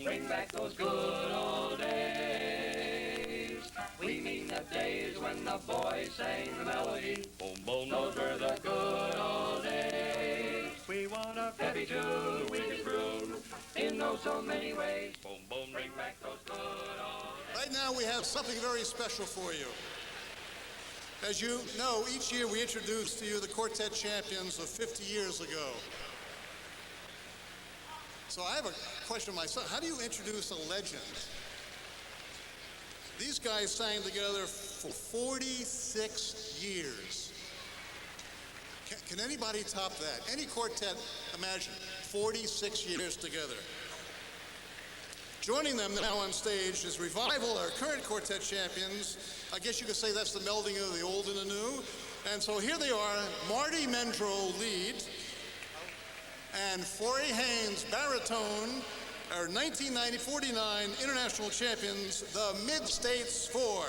Bring back those good old days. We mean the days when the boys sang the melody. Boom, boom, those were the good old days. We want a peppy tune, we can groove in oh so many ways. Boom, boom, bring back those good old days. Right now we have something very special for you. As you know, each year we introduce to you the quartet champions of 50 years ago. So I have a question myself. How do you introduce a legend? These guys sang together for 46 years. Can anybody top that? Any quartet, imagine, 46 years together. Joining them now on stage is Revival, our current quartet champions. I guess you could say that's the melding of the old and the new. And so here they are, Marty Mendrow lead, and Forey Haynes baritone, our 1949 international champions, the Mid-States Four.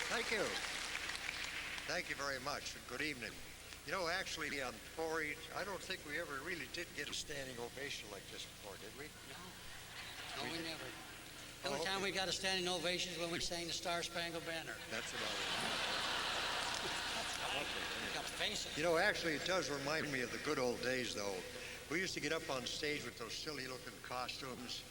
Thank you. Thank you very much. Good evening. You know, actually, on Forey, I don't think we ever really did get a standing ovation like this before, did we? No, we never. The only time we got a standing ovation is when we sang the Star Spangled Banner. That's about it. You got to face it. You know, actually, it does remind me of the good old days, though. We used to get up on stage with those silly-looking costumes,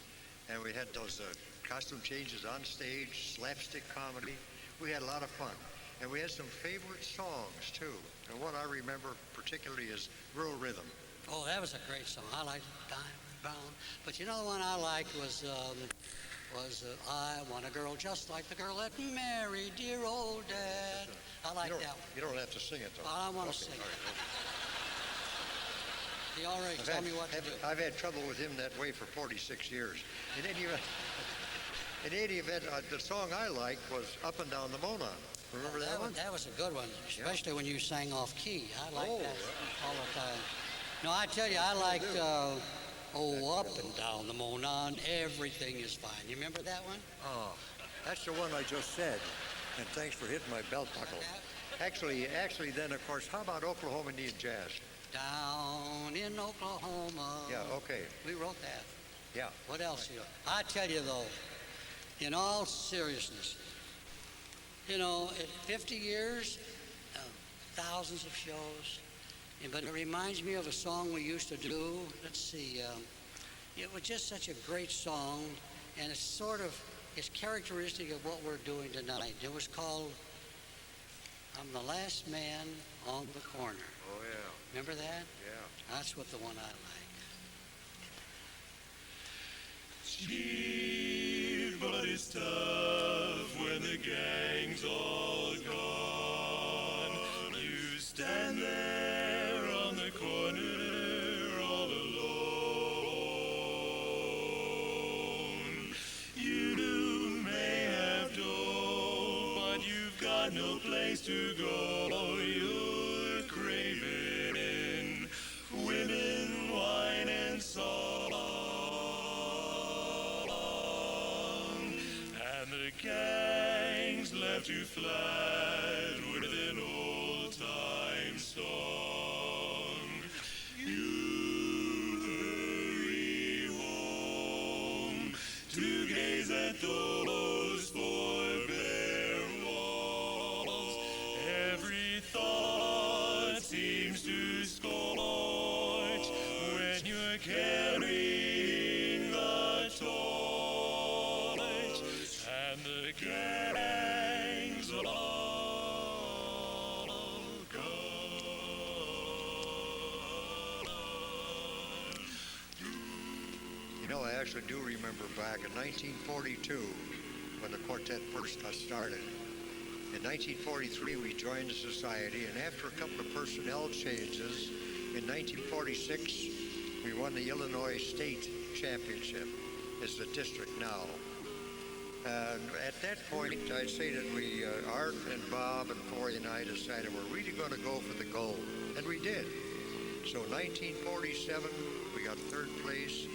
and we had those costume changes on stage, slapstick comedy. We had a lot of fun. And we had some favorite songs, too. And one I remember particularly is Rural Rhythm. Oh, that was a great song. I liked Diamond Bound. But you know the one I liked was I Want a Girl Just Like the Girl That Married Dear Old Dad. I like that one. You don't have to sing it, though. Well, I want to sing it. He already told me what to do. I've had trouble with him that way for 46 years. In any event, the song I liked was Up and Down the Monon. Remember that one? That was a good one, especially when you sang off key. I like that all the time. No, I tell you, I liked Up and Down the Monon, Everything is Fine. You remember that one? Oh, that's the one I just said. And thanks for hitting my belt buckle. Actually, then, of course, how about Oklahoma Indian Jazz? Down in Oklahoma. Yeah, okay. We wrote that. Yeah. What else? I tell you, though, in all seriousness, you know, at 50 years, thousands of shows, but it reminds me of a song we used to do. Let's see, it was just such a great song, and it's characteristic of what we're doing tonight. It was called I'm the Last Man on the Corner. Oh, yeah. Remember that? Yeah. That's what the one I like. Steve, but it's tough when the gang's all gone. You stand there on the corner all alone. You may have dough, but you've got no place to go. You're craving women, wine, and song. The gang's left you flat with an old-time song. You hurry home to gaze at those four bare walls. Every thought seems to scorch when you're carrying the torch. The gangs all gone. You know, I actually do remember back in 1942 when the quartet first got started. In 1943, we joined the society, and after a couple of personnel changes, in 1946, we won the Illinois State Championship. It's the district now. And at that point, I'd say that we, Art and Bob and Forey and I decided we're really going to go for the gold. And we did. So 1947, we got third place.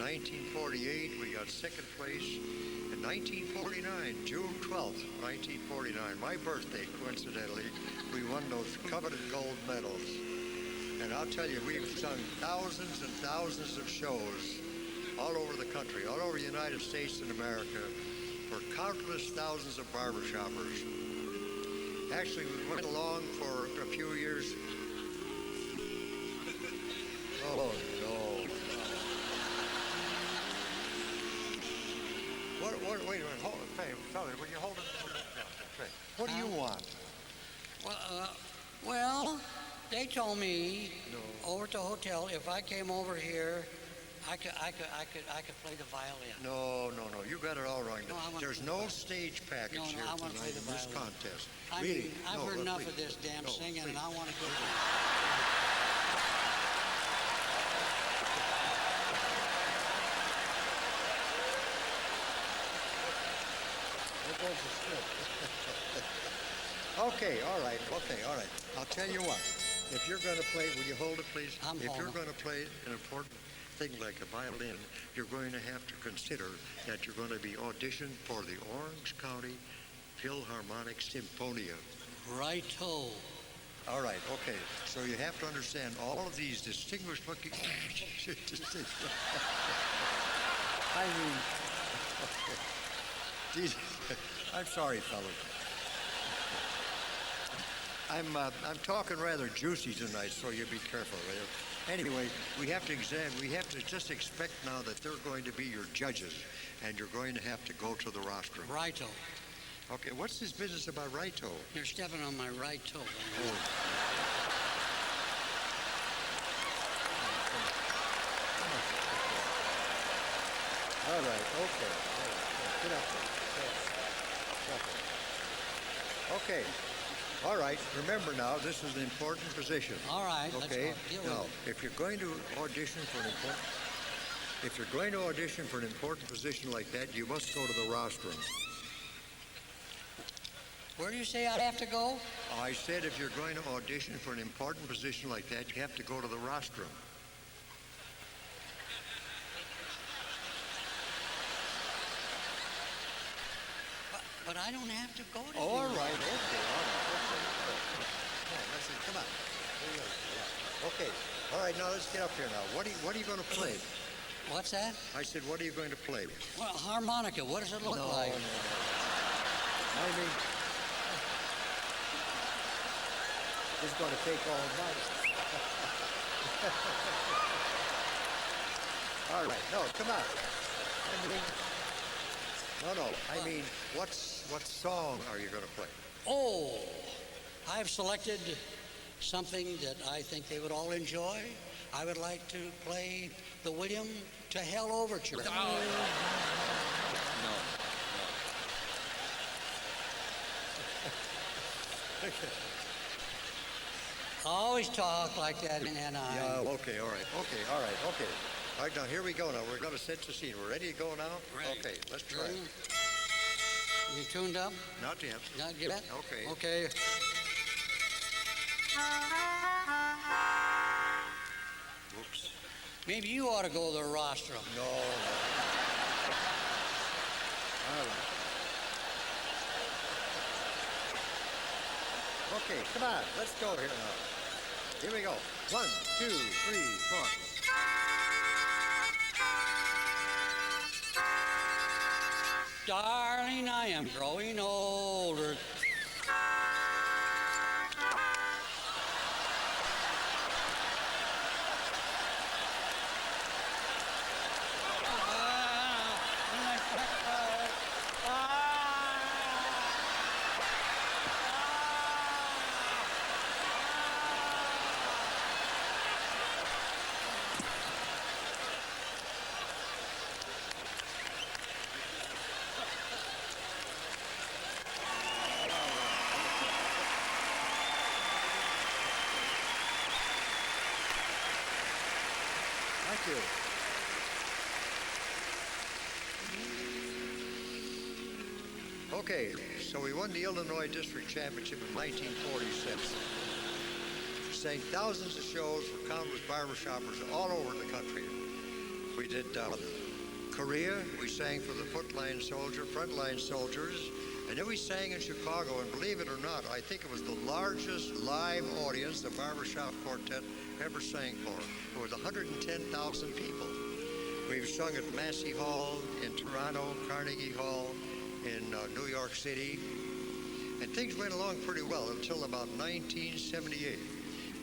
1948, we got second place. In 1949, June 12th, 1949, my birthday, coincidentally, we won those coveted gold medals. And I'll tell you, we've sung thousands and thousands of shows all over the country, all over the United States and America, for countless thousands of barbershoppers. Actually, we went along for a few years. Oh, no. Wait a minute, hold it, fella, will you hold it? What do you want? Well, they told me over at the hotel if I came over here, I could play the violin. No, you got it all wrong. No, I want There's to- no stage package No, here I want to play tonight the in this violin. contest. I Really? mean, I've No, heard enough please. of this damn No, singing, please. and I want to go. There goes the script. Okay, all right. I'll tell you what. If you're going to play, will you hold it, please? I'm If you're holding. going to play an important thing like a violin, you're going to have to consider that you're going to be auditioned for the Orange County Philharmonic Symphonia. Righto. All right, okay. So you have to understand all of these distinguished looking. I mean, geez, I'm sorry, fellas. I'm talking rather juicy tonight, so you be careful. Anyway, we have to just expect now that they're going to be your judges, and you're going to have to go to the rostrum. Righto. Okay, what's this business about righto? You're stepping on my right toe. Oh. All right, okay. Get up there. Okay. All right, remember now, this is an important position. All right, let's Okay. go. Get with Now, it. if you're going to audition for an important position like that, you must go to the rostrum. Where do you say I'd have to go? I said if you're going to audition for an important position like that, you have to go to the rostrum. But I don't have to go to All the- right, okay. Listen, come on. Here you go. Yeah. Okay. All right, now let's get up here now. What are you going to play? What's that? I said, what are you going to play? Well, harmonica. What does it look like? I mean, it's going to take all night. All right, no, come on. I mean, what song are you going to play? Oh, I've selected something that I think they would all enjoy. I would like to play the William to Hell Overture. I always talk like that in Anaheim. Yeah, okay, all right. All right, now here we go now. We're going to set the scene. We're ready to go now? Ready. Okay, let's try it. You tuned up? Not yet. Not yet? Okay. Okay. Whoops. Maybe you ought to go to the rostrum. No. All right. Okay, come on. Let's go here now. Here we go. 1, 2, 3, 4. Darling, I am growing older. Thank you. Okay, so we won the Illinois District Championship in 1946. Sang thousands of shows for countless barbershoppers all over the country. We did Korea. We sang for the frontline soldiers. And then we sang in Chicago, and believe it or not, I think it was the largest live audience the Barbershop Quartet ever sang for. It was 110,000 people. We've sung at Massey Hall in Toronto, Carnegie Hall in New York City. And things went along pretty well until about 1978.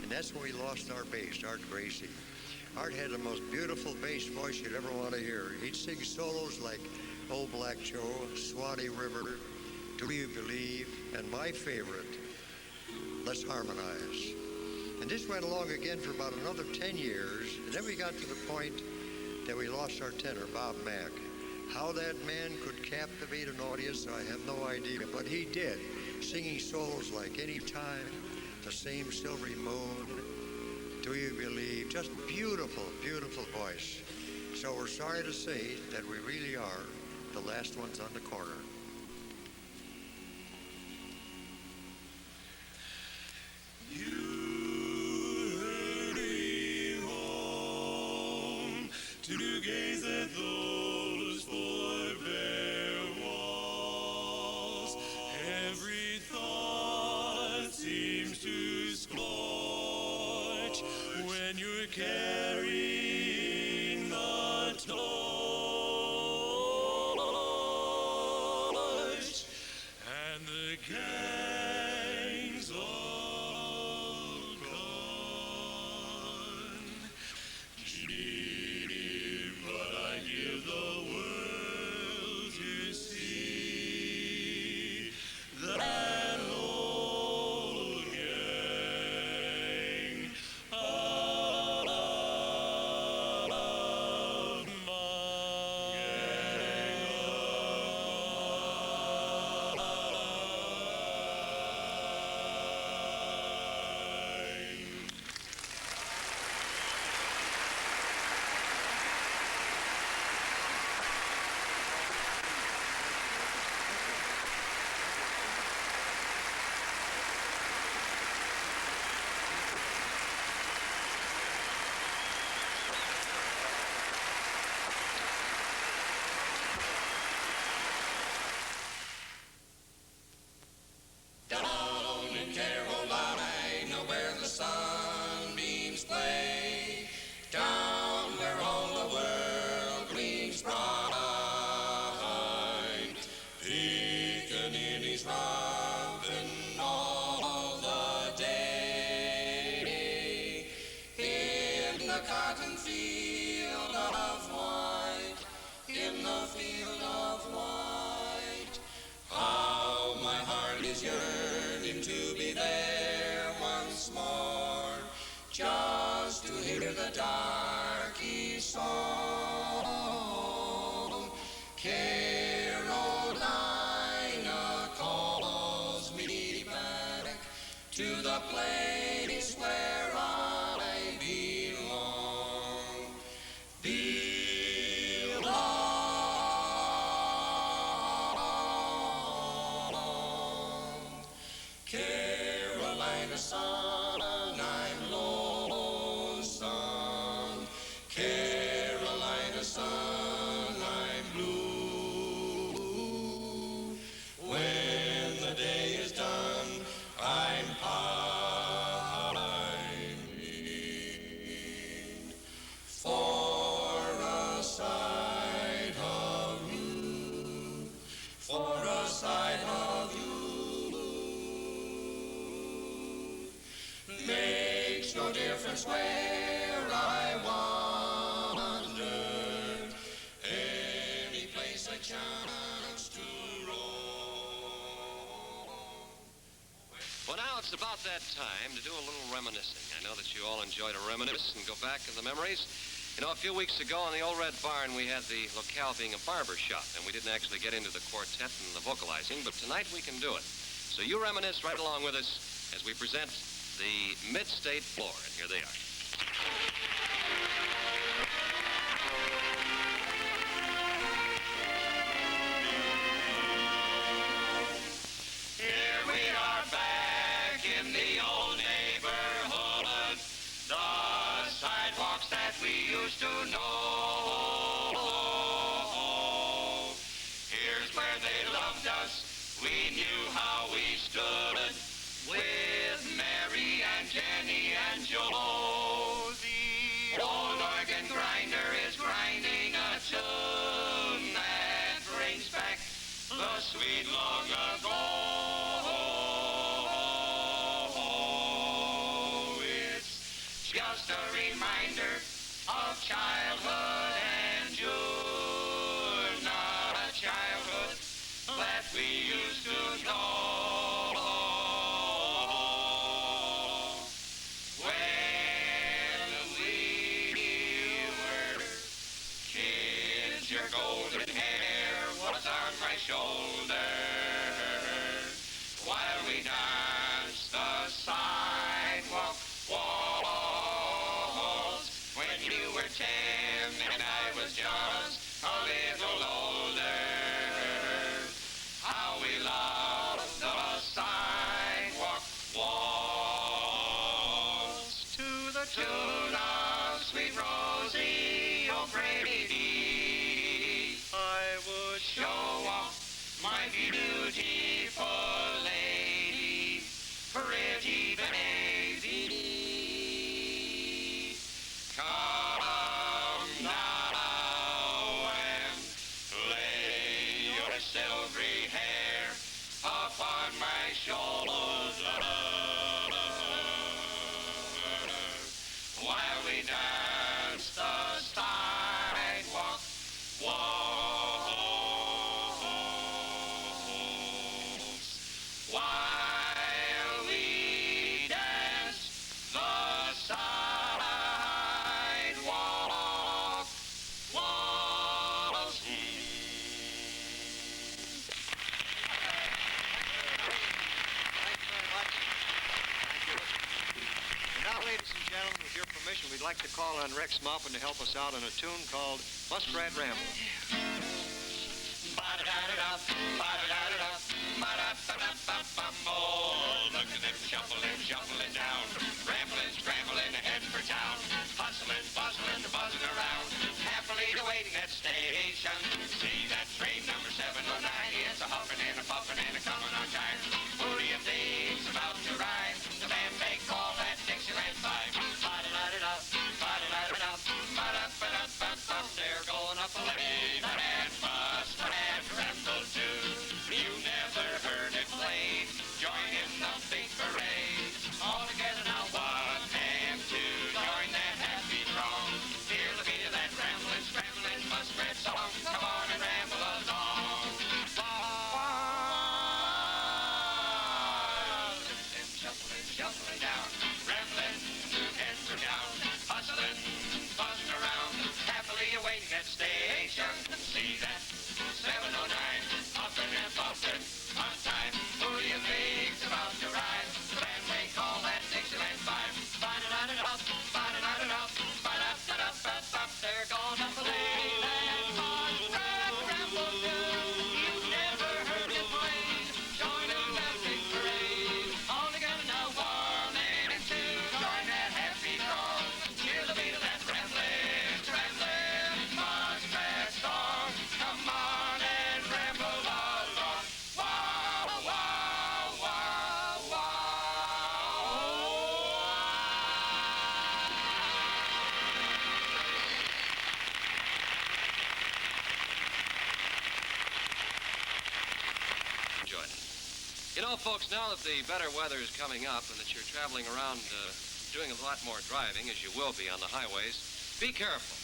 And that's when we lost our bass, Art Gracie. Art had the most beautiful bass voice you'd ever want to hear. He'd sing solos like Old Black Joe, Swanee River, Do You Believe, and my favorite, Let's Harmonize. And this went along again for about another 10 years, and then we got to the point that we lost our tenor, Bob Mack. How that man could captivate an audience, I have no idea, but he did, singing solos like Anytime, The Same Silvery Moon, Do You Believe, just beautiful, beautiful voice. So we're sorry to say that we really are the last ones on the corner. To gaze at those four-bare walls, every thought seems to scorch when you're carrying the torch, and the gang's all gone. But I give the world to see that old gang of mine. Down in Carolina, where the sunbeams play, down where all the world gleams bright, pickaninnies robin all the day, in the cotton field of white, in the field of white. How my heart is yearning to be there once more, just to hear the darky song. Carolina calls me back to the place where I belong. Carolina sun, I'm lonesome. Carolina sun, I'm blue. When the day is done, I'm pining for a sight of you, for a sight of you. Makes no difference where I wander, any place I chance to roam. Well, now it's about that time to do a little reminiscing. I know that you all enjoy to reminisce and go back in the memories. You know, a few weeks ago in the Old Red Barn, we had the locale being a barber shop, and we didn't actually get into the quartet and the vocalizing, but tonight we can do it. So you reminisce right along with us as we present the Mid-State Floor, and here they are. Here we are back in the old neighborhood, the sidewalks that we used to know. knew how we stood with Mary and Jenny and Josie. Old organ grinder is grinding a tune that brings back the sweet long ago. It's just a reminder of childhood and June, not a childhood that we used to know. When we were kids, your golden hair was on my shoulder while we danced the sidewalk waltz. When you were 10 and I was just a little older, how we loved the sidewalk waltz to the tune of Sweet Rosie O'Grady. I would show off my beautiful lady, pretty baby. Come now and lay your silvery hair upon my shoulders while we dance the sidewalk waltz. While we dance the sidewalk waltz. And now, ladies and gentlemen, with your permission, we'd like to call on Rex Maupin to help us out on a tune called Muskrat Ramble. Ba-da-da-da-da, ba-da-da-da-da, ba-da-ba-da-ba-bum. Oh, look at them shuffling down, rambling, scrambling, heading for town, hustling, bustling, buzzing around, happily awaiting at station. See that train number 709, it's a huffing and a puffing and a coming on time. Who do you think's about to ride? The band they call that Dixieland Five. Ba-da-da-da-da, ba-da-da-da-da, ba-da-ba-da-ba-bum. They're going up a lane and bust and tremble too. You never heard it played. Join in the big parade. All together now, 1 and 2. Join that happy throng. Hear the beat of that rambling, scrambling muskrat song. Come on and ramble along. And shuffling down, rambling, head for down, hustling, buzzing around, happily awaiting at station. See that 709, puffing and puffing on time. Who do you think's about to ride? The band they call that Dixieland Five. Ba-da-da-da-da, ba-da-da-da-da, ba-da-da-da-da-da. They're going up a lane and muskrat ramble too. You never heard it played. Join in that big parade. All together now, 1 and 2. Join that happy throng. Hear the beat of that rambling, scrambling muskrat song. Come on and ramble along. Wow, wow, wow, wow. Enjoyed it. You know, folks, now that the better weather is coming up and that you're traveling around doing a lot more driving, as you will be on the highways, be careful.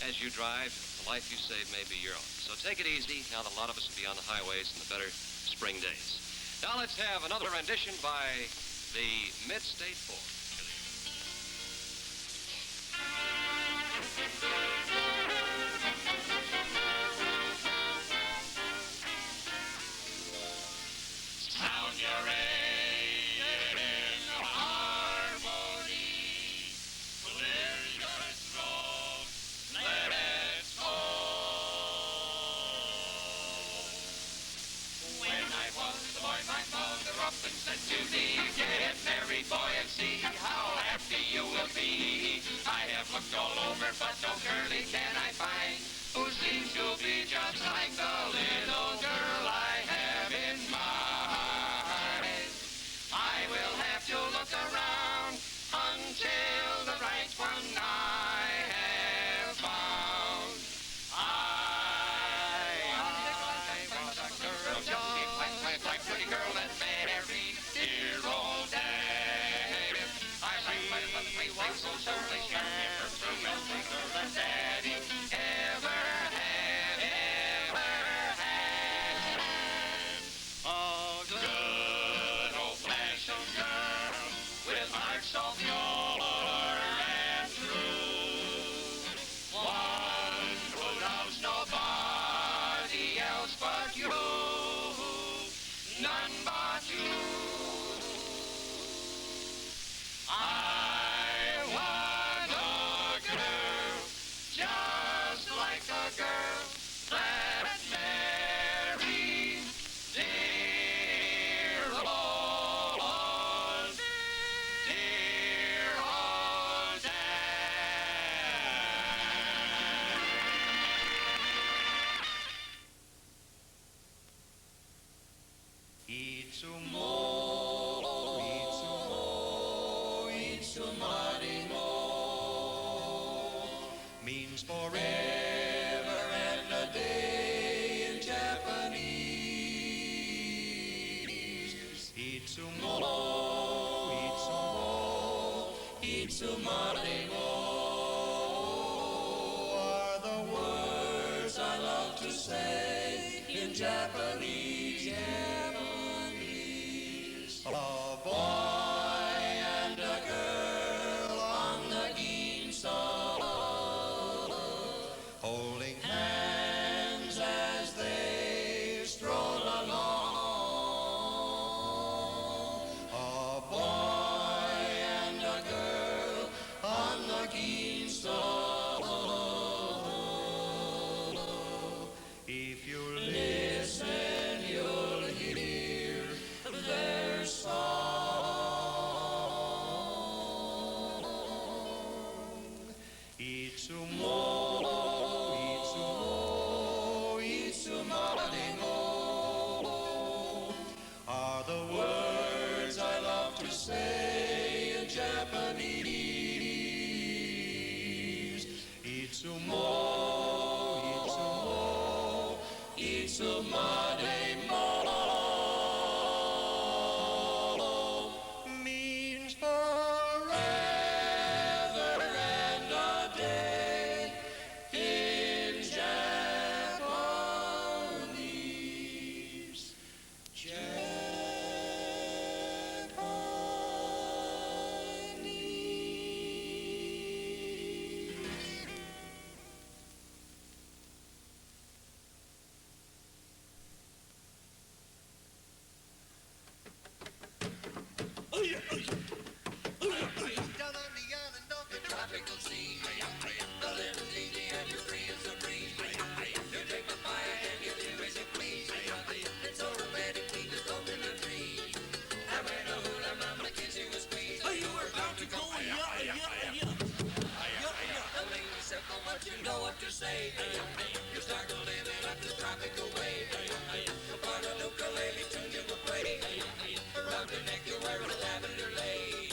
As you drive, the life you save may be your own. So take it easy now that a lot of us will be on the highways in the better spring days. Now let's have another rendition by the Mid-State Four. Sound your aid in harmony. Clear your throat. Let it go. When I was a boy, my mother often said to me, get married, boy, and see how happy you will be. I have looked all over, but no girlie can I find who seems to be just like the little girl I have in mind. but you, none but you. I want a girl just like the girl that married dear old Dan. Means forever and a day in Japanese. Itsumo, itsumare mo are the words I love to say in Japanese. A boy and a girl on the ginso, holding hands as they stroll along. A boy and a girl on the ginso. If you listen, you'll hear their song. Itsumo, itsumaremo are the words I love to say in Japanese. Itsumo, itsumaremo means forever and a day in Japanese. Down on the island of the tropical sea, the living's easy and you're free as a breeze. You take my fire and you do as you please. It's so romantic, beneath the coconut tree. I ran a hula, mama, kiss you a squeeze. You were about to go, The lady said, "Oh, but you know what to say." You start to live it up the tropical way. Upon a ukulele tune you will play. Around your neck you wear a lavender lei.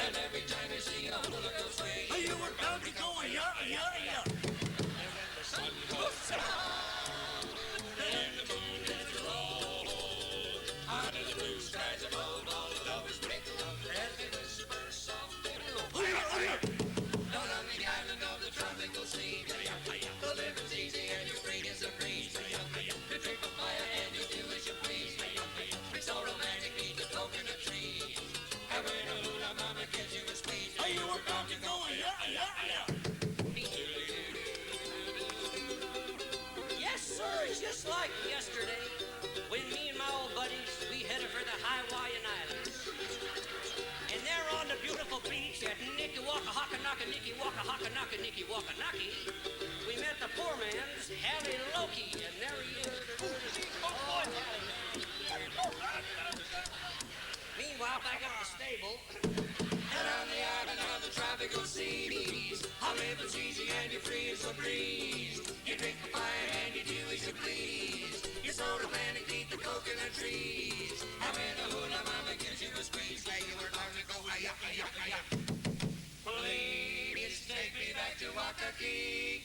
And every time you see a hula go sway. you were about to go, And when the sun goes out and the moon hits the road, under the blue skies of gold, all the lovers make love as they whisper softly below. Down on the island of the tropical sea, the living's easy and you're free as a breeze. You drink a fire and you do as you please. It's so romantic beneath the coconut tree. And when a hula mama gives you a squeeze, you were about to go, Yes, sir, it's just like yesterday when me and my old buddies, we headed for the Hawaiian Islands. And there on the beautiful beach at Nicky Waka Haka Naka Nicky Waka Haka Naka Nicky Waka Naki, we met the poor man's Hallie Loki, and there he is. Oh, meanwhile, back at the stable, and on the island of the tropical seas, our living's easy and you're free as a breeze. You drink the fire and you do as you please. You're so romantic beneath the coconut trees. And when the hula mama gives you a squeeze, hey, you were about to go, hi-ya, hi-ya, hi-ya. Please take me back to Waikiki.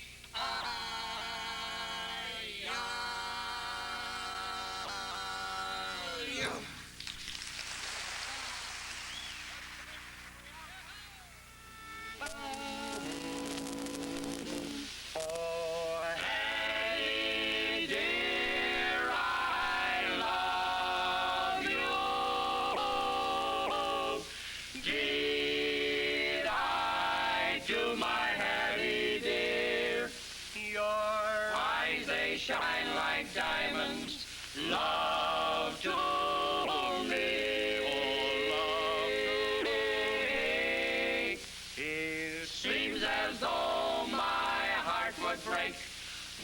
Did I do my Hattie dear? Your like diamonds. Love to me, oh, love to me. It seems as though my heart would break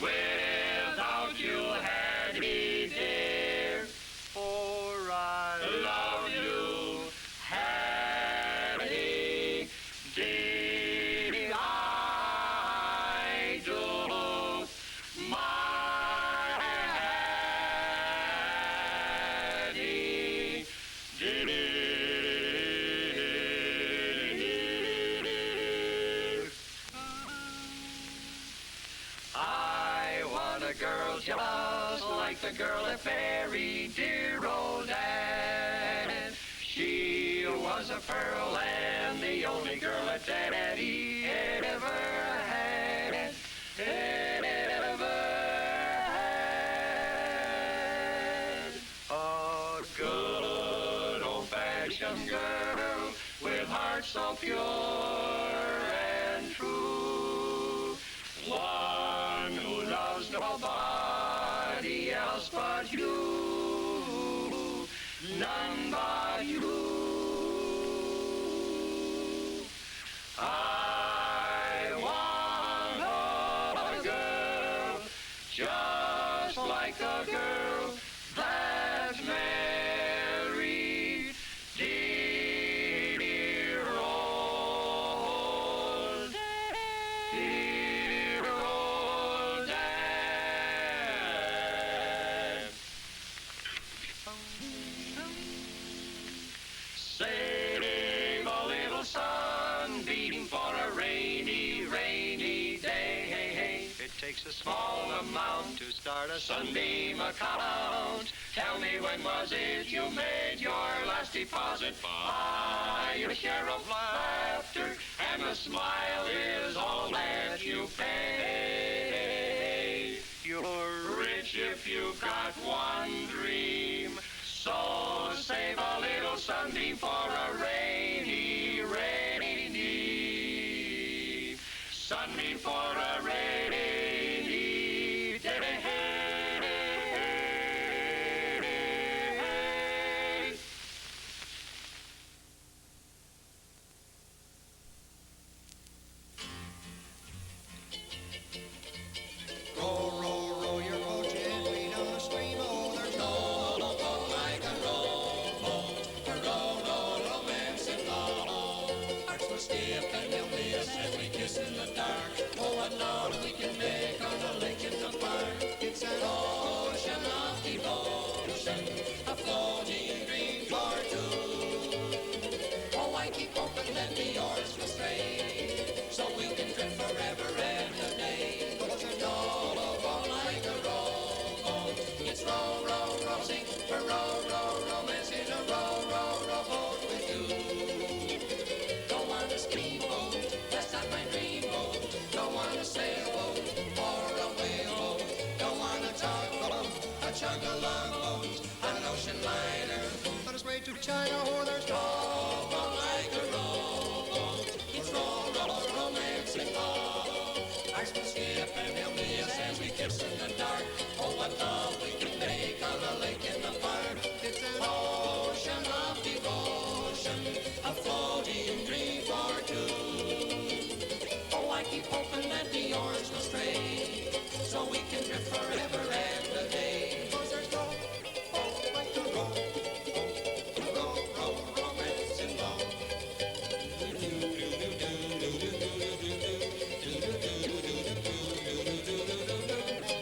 without you had me dear. For I love you, had me dear. I do. My Hattie dear. I want a girl just like the girl that buried dear old Dad. She was a pearl and the only girl that Daddy ever had. Ever had. A good old-fashioned girl with heart so pure and true. One who loves nobody else but you, none but you. I want a girl just like the girl that's married, dear old Dad. Save a little sunbeam for a rainy, rainy day. It takes a small amount to start a sunbeam account. Tell me, when was it you made your last deposit? Buy your share of laughter, and a smile is all that you pay. You're rich if you've got one dream, so save a little sunbeam for a rainy, rainy sunbeam for a rainy day. Row, row, row your boat gently down the stream. Oh, there's no boat like a rowboat. A row, romance and love. Hearts will skip and they'll miss as we kiss in the dark. Oh, what love we can make on the lake in the park. It's an ocean of devotion, a floating dream for two. Oh, I keep hoping that the oars will stray, so we can drift forever and a day. 'Cause there's no boat like a rowboat. It's row, row, rowsing, a row, romance in a row, rowboat with you. Don't want a steamboat, that's not my dream boat. Don't want a sailboat or a whaleboat. Don't want a tugboat, a chug-along boat, an ocean liner. Let us wait to China, or there's no boat like a rowboat. It's row, romance and love. Hearts will skip and they'll miss as we kiss in the dark. Oh, what love we can make on the lake in the park. It's an ocean of devotion, a floating dream for two. Oh, I keep hoping that the oars will stray, so we can drift forever and a day. 'Cause there's no boat like a row, romance and love.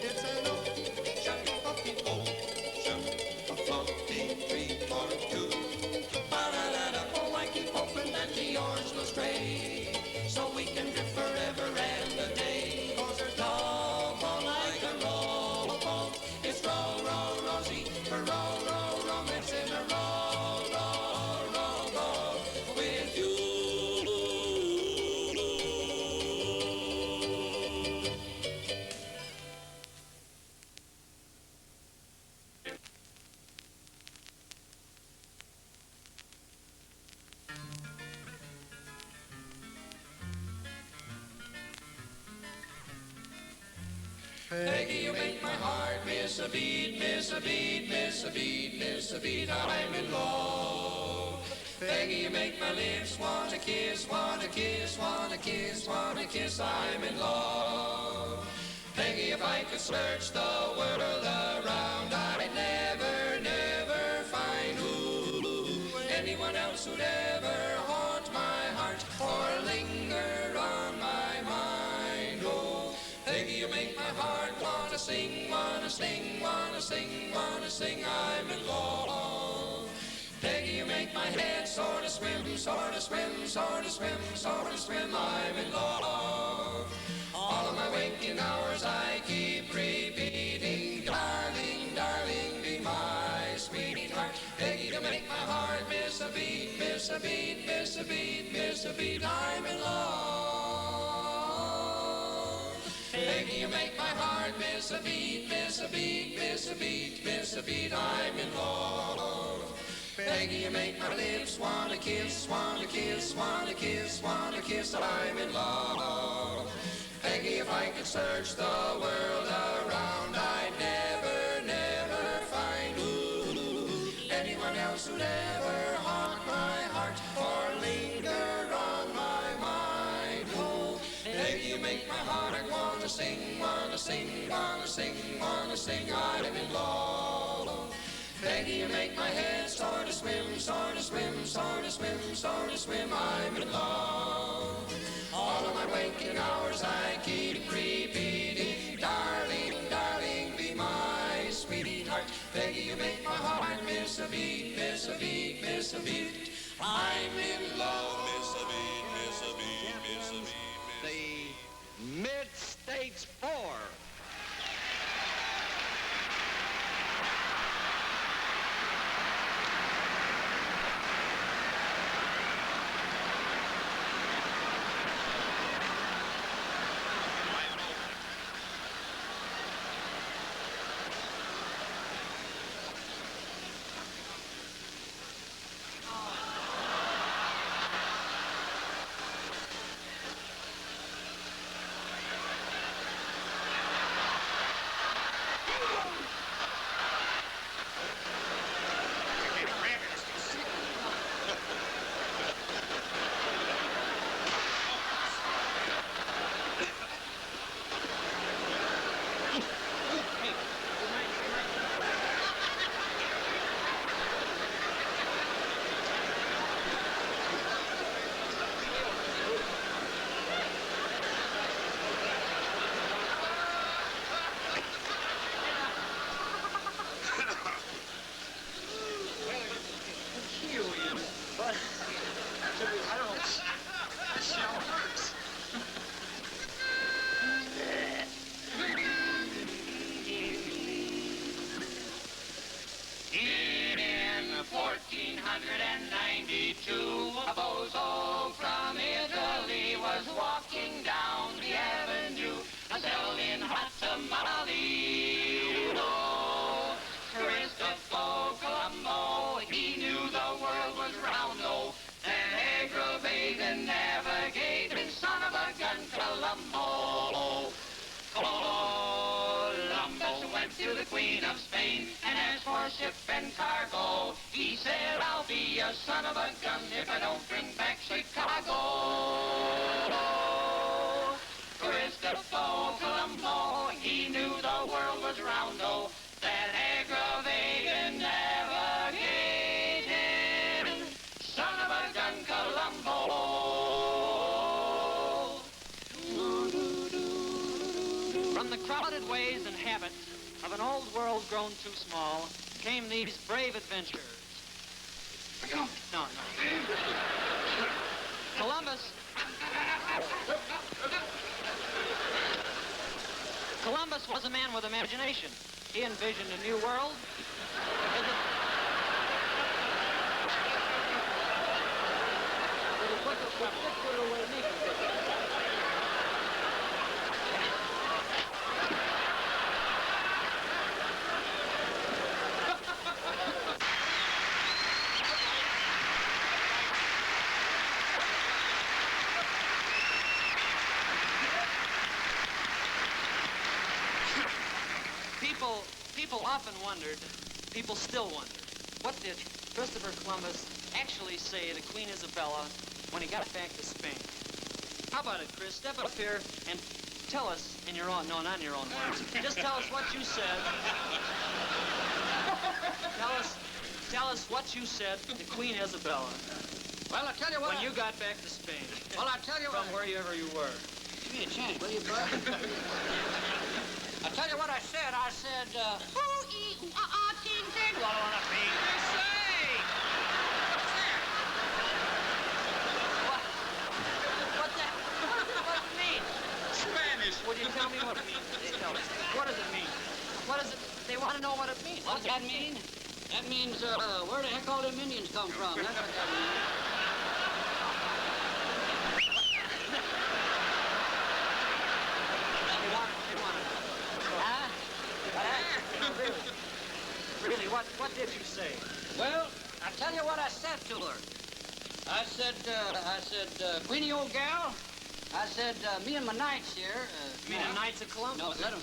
It's an ocean of devotion, a floating dream for two. Ba-da-da-da. Oh, I keep hoping that the oars will stray, so we can drift forever and a day. 'Cause there's no boat like a rowboat. It's row, rosy, a row, romance in a rowboat with you. Peggy, you make my heart beat. miss a beat, miss a beat, miss a beat, miss a beat, I'm in love. Peggy, you make my lips wanna kiss, wanna kiss, wanna kiss, wanna kiss, I'm in love. Peggy, if I could search the world around, I'd never, never find anyone else who'd ever haunt my heart or linger on my mind. Oh, Peggy, you make my heart wanna sing, wanna sing, wanna sing, wanna sing, I'm in love. Peggy, you make my head sort of swim, sort of swim, sort of swim, sort of swim, I'm in love. All of my waking hours I keep repeating, darling, darling, be my sweetheart. Peggy, to make my heart miss a beat, miss a beat, miss a beat, miss a beat, I'm in love. Peggy, you make my heart miss a beat, miss a beat, miss a beat, miss a beat, I'm in love. Peggy, you make my lips wanna kiss, wanna kiss, wanna kiss, wanna kiss, I'm in love. Peggy, if I could search the world around, I'd never, never find anyone else who'd ever haunt my heart or linger on my mind. Oh, Peggy, you make my heart wanna sing, wanna sing, wanna sing, wanna sing, I'm in love. Peggy, you make my head sort of swim, sort of swim, sort of swim, sort of swim, I'm in love. All of my waking hours I keep repeating, darling, darling, be my sweetheart. Peggy, you make my heart miss a beat, miss a beat, miss a beat, I'm in love. Miss a beat, miss a beat, miss a beat, miss a beat. The Mid-States 4. In 1492, a bozo from Italy was walking down the avenue, selling hot tamales. Oh, Cristoforo Colombo, he knew the world was round, oh, an aggravating navigating son of a gun, Colombo. Columbus went to the Queen of Spain and asked for ship and cargo. He said, I'll be a son of a gun if I don't bring back Chicago. Cristoforo Colombo, he knew the world was round, oh, that aggravating navigating son of a gun, Colombo. From the crowded ways and habits of an old world grown too small came these brave adventurers. No. Columbus was a man with imagination. He envisioned a new world. People often wondered, people still wonder, what did Christopher Columbus actually say to Queen Isabella when he got back to Spain? How about it, Chris? Step up here and tell us in your own, no, not in your own words. Just tell us what you said. Tell us what you said to Queen Isabella. Well, I'll tell you what. When you got back to Spain. Well, I'll tell you From what. wherever you were. Give me a chance, will you, bud? I'll tell you what I said. I said, ting, well, on a beat. What's that? What does it mean? Spanish. Would you tell me what it means? Tell us. What does it mean? What does it? They want to know what it means. What does that mean? That means, where the heck all them Indians come from? That's what that means. They want to know. Huh? Really, what did you say? Well, I'll tell you what I said to her. I said, Queenie, old gal, I said, me and my knights here. You mean the Knights of Columbus? No, let him.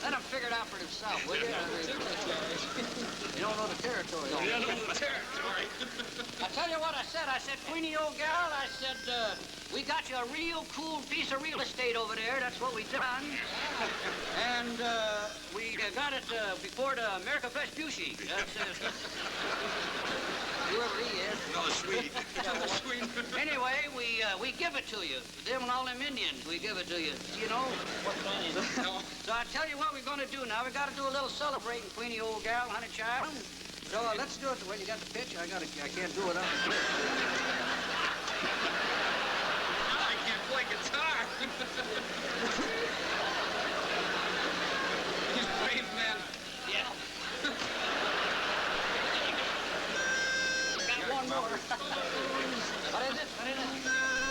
Let him figure it out for himself, will you? You don't know the territory. You don't know the territory. I tell you what I said. I said, Queenie, old gal, I said, we got you a real cool piece of real estate over there. That's what we done. And we got it before the America Vespucci. That's whoever he is. No, Swede. Swede. Anyway, we give it to you. Them and all them Indians, we give it to you. You know? So I tell you what we're going to do now. We got to do a little celebrating, Queenie, old gal, honey child. So let's do it. Well, you got the pitch. I can't do it on the pitch. I can't play guitar. He's brave man. Yeah. Got one more. What is it?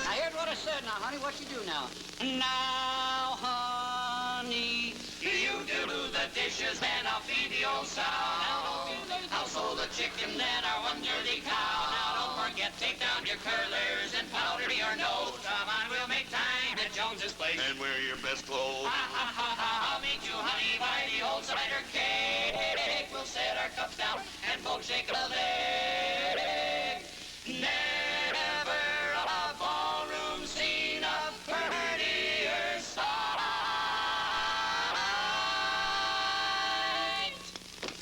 Now, here's what I said. Now, honey, what you do now? Now, honey, You do the dishes and I'll feed the old sow. I'll sew the chicken and our one dirty cow. Now don't forget, take down your curlers and powder your nose. Come on, we'll make time at Jones's place. And wear your best clothes. Ha ha ha ha, I'll meet you, honey, by the old cider cake. We'll set our cups down and both shake a leg. Never a ballroom seen a prettier sight.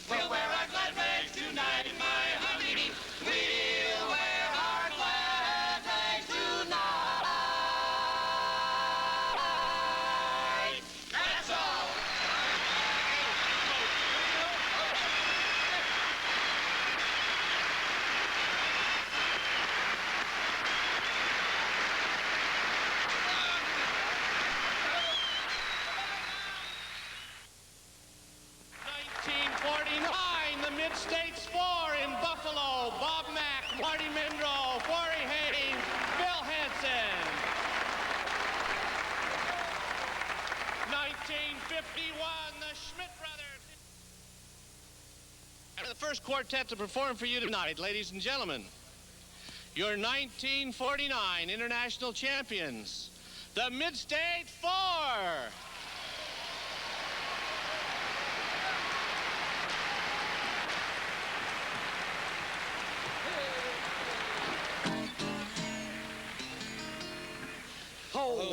We'll wear our glad rags tonight, my honey. We'll wear our glad rags tonight. That's all. The Mid-States 4 in Buffalo. Bob Mack, Marty Mendrow, Forey Haynes, Bill Hanson. 1951, the Schmidt brothers. And the first quartet to perform for you tonight, ladies and gentlemen, your 1949 international champions, the Mid-State 4.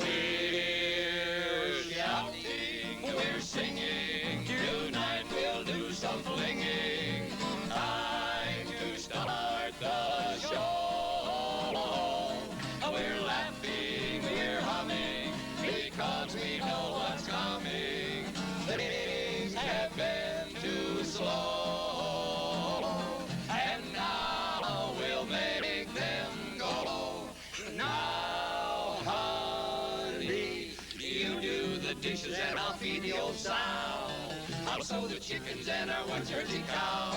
We're shouting, we're singing, tonight we'll do some flinging. Time to start the show. We're laughing, we're humming, because we know what's coming. Things have been too slow, and now we'll make them go. Now, honey, you do the dishes and I'll feed the old sow. I'll sew the chickens and our one Jersey cow.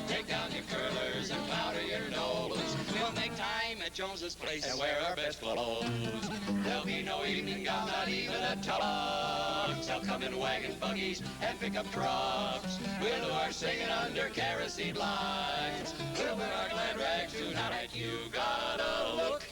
Take down your curlers and powder your nose. We'll make time at Jones's place and wear our best clothes. There'll be no evening gown, not even a tux. They'll come in wagon buggies and pick-up trucks. We'll do our singing under kerosene lights. We'll wear our glad rags tonight. You gotta look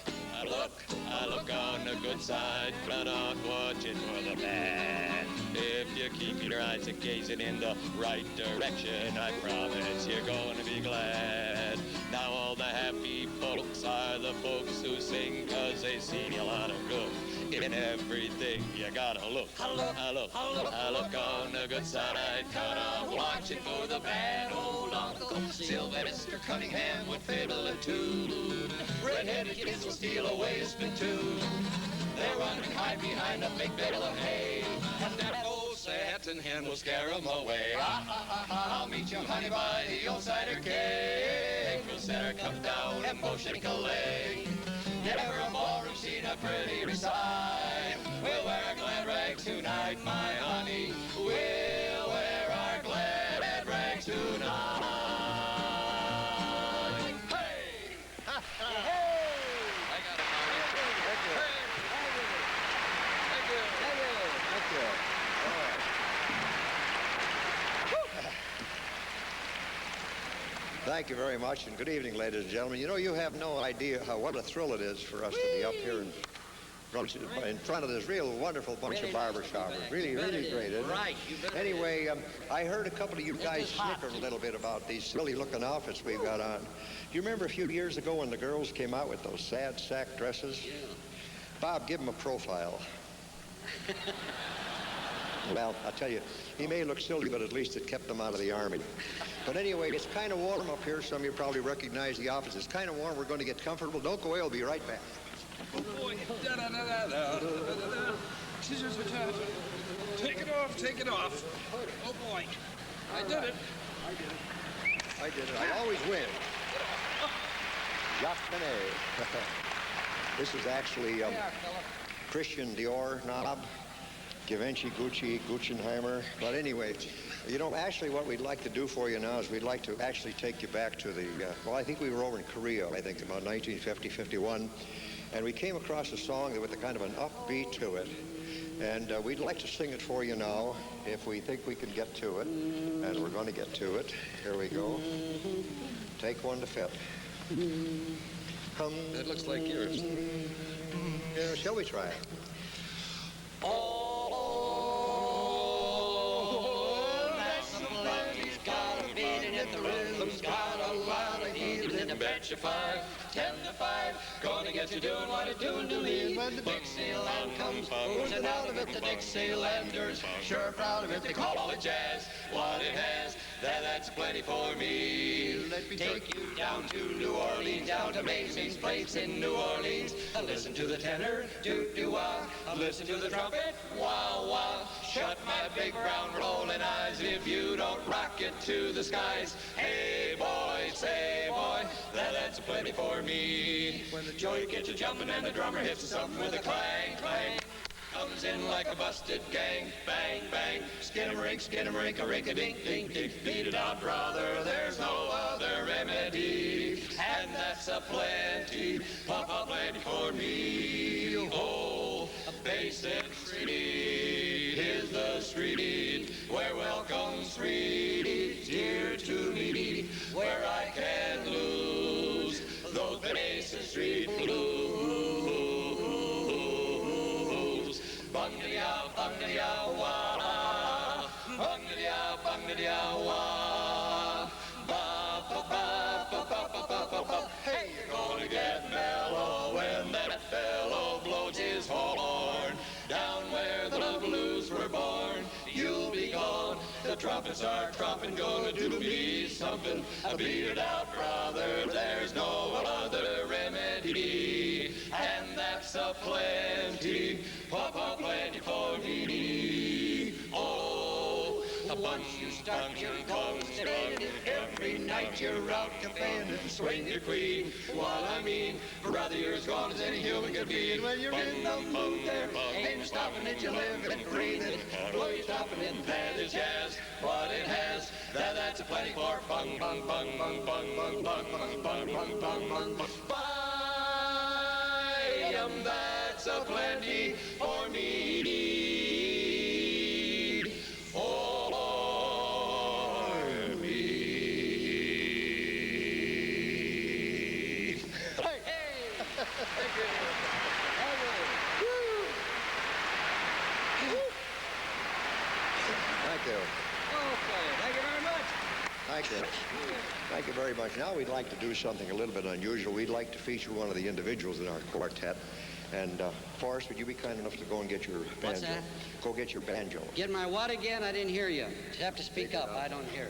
I look on the good side, but I'm watching for the bad. If you keep your eyes gazing in the right direction, I promise you're going to be glad. Now all the happy folks are the folks who sing, 'cause they see a lot of good in everything. You gotta look. I look on the good side, cut off watching for the bad. Old Uncle Sylvester Cunningham would fiddle a tune. Red-headed kids will steal away his spittoon. They're running high behind a big bale of hay, and that old satin hen will scare 'em away. I'll meet you, honey, by the old cider cake. We'll set our cups down and both shake a leg. Never a ballroom seen a prettier sight. We'll wear our glad rags tonight, my honey. We'll wear our glad rags tonight. Hey! I got it, Marty. Thank you. Thank you. Thank you. All right. Thank you very much, and good evening, ladies and gentlemen. You know, you have no idea what a thrill it is for us to be up here in front of this real wonderful bunch of barbershoppers. Really great, isn't it? Right. Anyway, I heard a couple of you guys snicker a little bit about these silly looking outfits we've got on. Do you remember a few years ago when the girls came out with those sad sack dresses? Yeah. Bob, give them a profile. Well, I'll tell you, he may look silly, but at least it kept them out of the Army. But anyway, it's kind of warm up here. Some of you probably recognize the office. It's kind of warm. We're going to get comfortable. Don't go away. We'll be right back. Oh boy, da-da-da-da-da. Scissors attached. Take it off, take it off. Oh boy, I did it. I did it. I always win. Jacques Benet. This is actually Christian Dior knob, Givenchy, Gucci, Guccianheimer. But anyway, you know, actually what we'd like to do for you now is we'd like to actually take you back to the, well, I think we were over in Korea, I think, about 1950, 51. And we came across a song with a kind of an upbeat to it. And we'd like to sing it for you now, if we think we can get to it. And we're going to get to it. Here we go. Take one to fit. That looks like yours. Yeah, shall we try it? He's got a beating at the rhythm's got a lot of heat in the bet you 5, 10 to 5. Gonna get you doing what it's doing to me. When the Dixieland comes oozing out of it, the Dixielanders sure proud of it. They call it jazz. What it has, that's plenty for me. Let me take you down to New Orleans, down to Macy's place in New Orleans. Listen to the tenor, doo-doo-wah. Listen to the trumpet, wah-wah. Shut my big brown rolling eyes if you don't rock it to the skies. Hey boy, say boy, that's plenty for me. When the joy gets you jumping and the drummer hits something with a clang, clang. Comes in like a busted gang, bang, bang. Skin-a-rink, a-rink-a-dink-dink-dink. Beat it out, brother, there's no other remedy. And that's a plenty, plenty for me. Oh, Basin Street is the street where welcome sweet, dear to me, where I can lose those Basin Street blues. Bung-de-yow, bung-de-yow, wah. Bung-de-yow, bung-de-yow, wah. Ba-ba-ba-ba-ba-ba-ba-ba. Hey, you're gonna get mellow when that fellow blows his horn. Down where the blues were born, you'll be gone. The trumpets are trumping, gonna do me something. Beat it out, brother, there's no other remedy. And that's a plenty, plenty for me. Oh, once you start your concentrating, every night you're out campaigning and swing your queen. What I mean, brother, you're as gone as any human could be. And when you're in the mood there, ain't stopping it, you live and breathe it. Well, you're stopping it, that is jazz. What it has, that's a plenty for bung, bung, bung, bung, bung, bung, bung, bung, bung, bung, bung, bung, bung. That's a plenty for me. For me. Hey! Thank you. you. Okay, thank you very much. Thank you. Thank you very much. Now we'd like to do something a little bit unusual. We'd like to feature one of the individuals in our quartet. And Forrest, would you be kind enough to go and get your banjo? What's that? Go get your banjo. Get my what again? I didn't hear you. You have to speak up. I don't hear.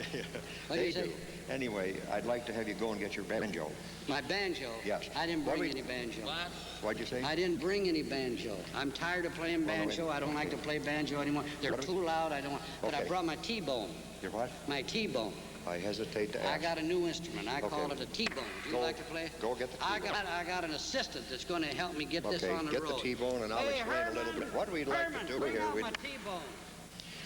What did you say? Anyway, I'd like to have you go and get your banjo. My banjo? Yes. I didn't bring any banjo. What? What'd you say? I didn't bring any banjo. I'm tired of playing banjo. I don't like to play banjo anymore. They're too loud. I don't want. But I Okay. brought my T-bone. Your what? My T-bone. I hesitate to ask. I got a new instrument. I call it a T-bone. Do you Go- like to play? go get the I T-bone. got an assistant that's going to help me get this Okay, on the get road. the T-bone and I'll Hey, explain Herman, a little bit. What we'd like Herman, to do bring here, out my T-bone.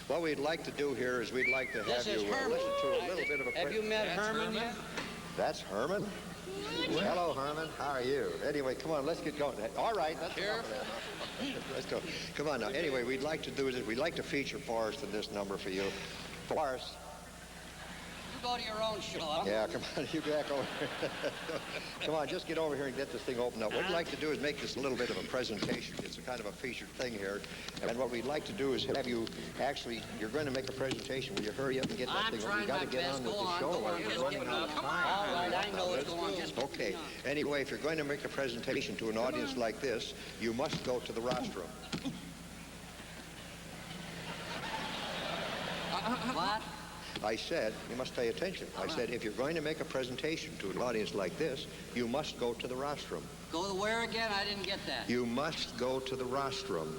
what we'd like to do here is we'd like to have This is you Herman. listen to a little bit of a... Have you met Herman yet? That's Herman? Hello, Herman. How are you? Anyway, come on, let's get going. All right, that's enough of that. Let's go. Come on now. Anyway, we'd like to do this. We'd like to feature Forrest in this number for you. Forrest. You go to your own show. Huh? Yeah, come on, you back over here. Come on, just get over here and get this thing opened up. What we'd like to do is make this a little bit of a presentation. It's a kind of a featured thing here. And what we'd like to do is have you actually, you're going to make a presentation. Will you hurry up and get that I'm thing? trying We got to my get best. on with Go the on, show. go on. We're Just running get out of time. All right, I know what's going on. Just Okay. Anyway, if you're going to make a presentation to an audience like this, you must go to the rostrum. What? I said, you must pay attention. I said, if you're going to make a presentation to an audience like this, you must go to the rostrum. Go to where again? I didn't get that. You must go to the rostrum.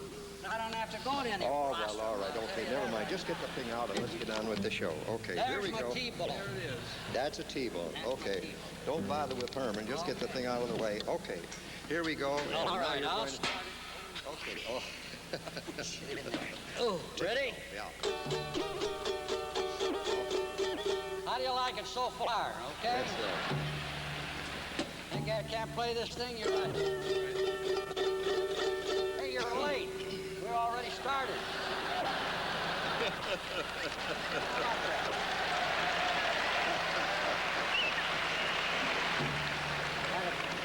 I don't have to go to any Oh, rostrum. well, all right. Okay, never mind. Just get the thing out and let's get on with the show. Okay, here There's we my go. T-bone. That's a T-bone. Okay. Don't bother with Herman. Just get the thing out of the way. Okay. Here we go. And All now right, you're I'll going to- start Okay. Oh. it. Oh, ready? Yeah. How do you like it so far? Okay. That's right. Think I can't play this thing? You're right. Hey, you're late. We're already started.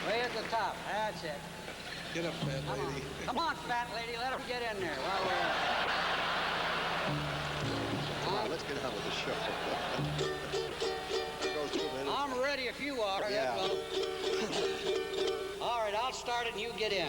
Way at the top. That's it. Get up, fat lady. Come on, fat lady. Let her get in there while we're at Come on, let's get on with the show. Go 2 minutes. I'm ready if you are. Yeah. All right, I'll start it and you get in.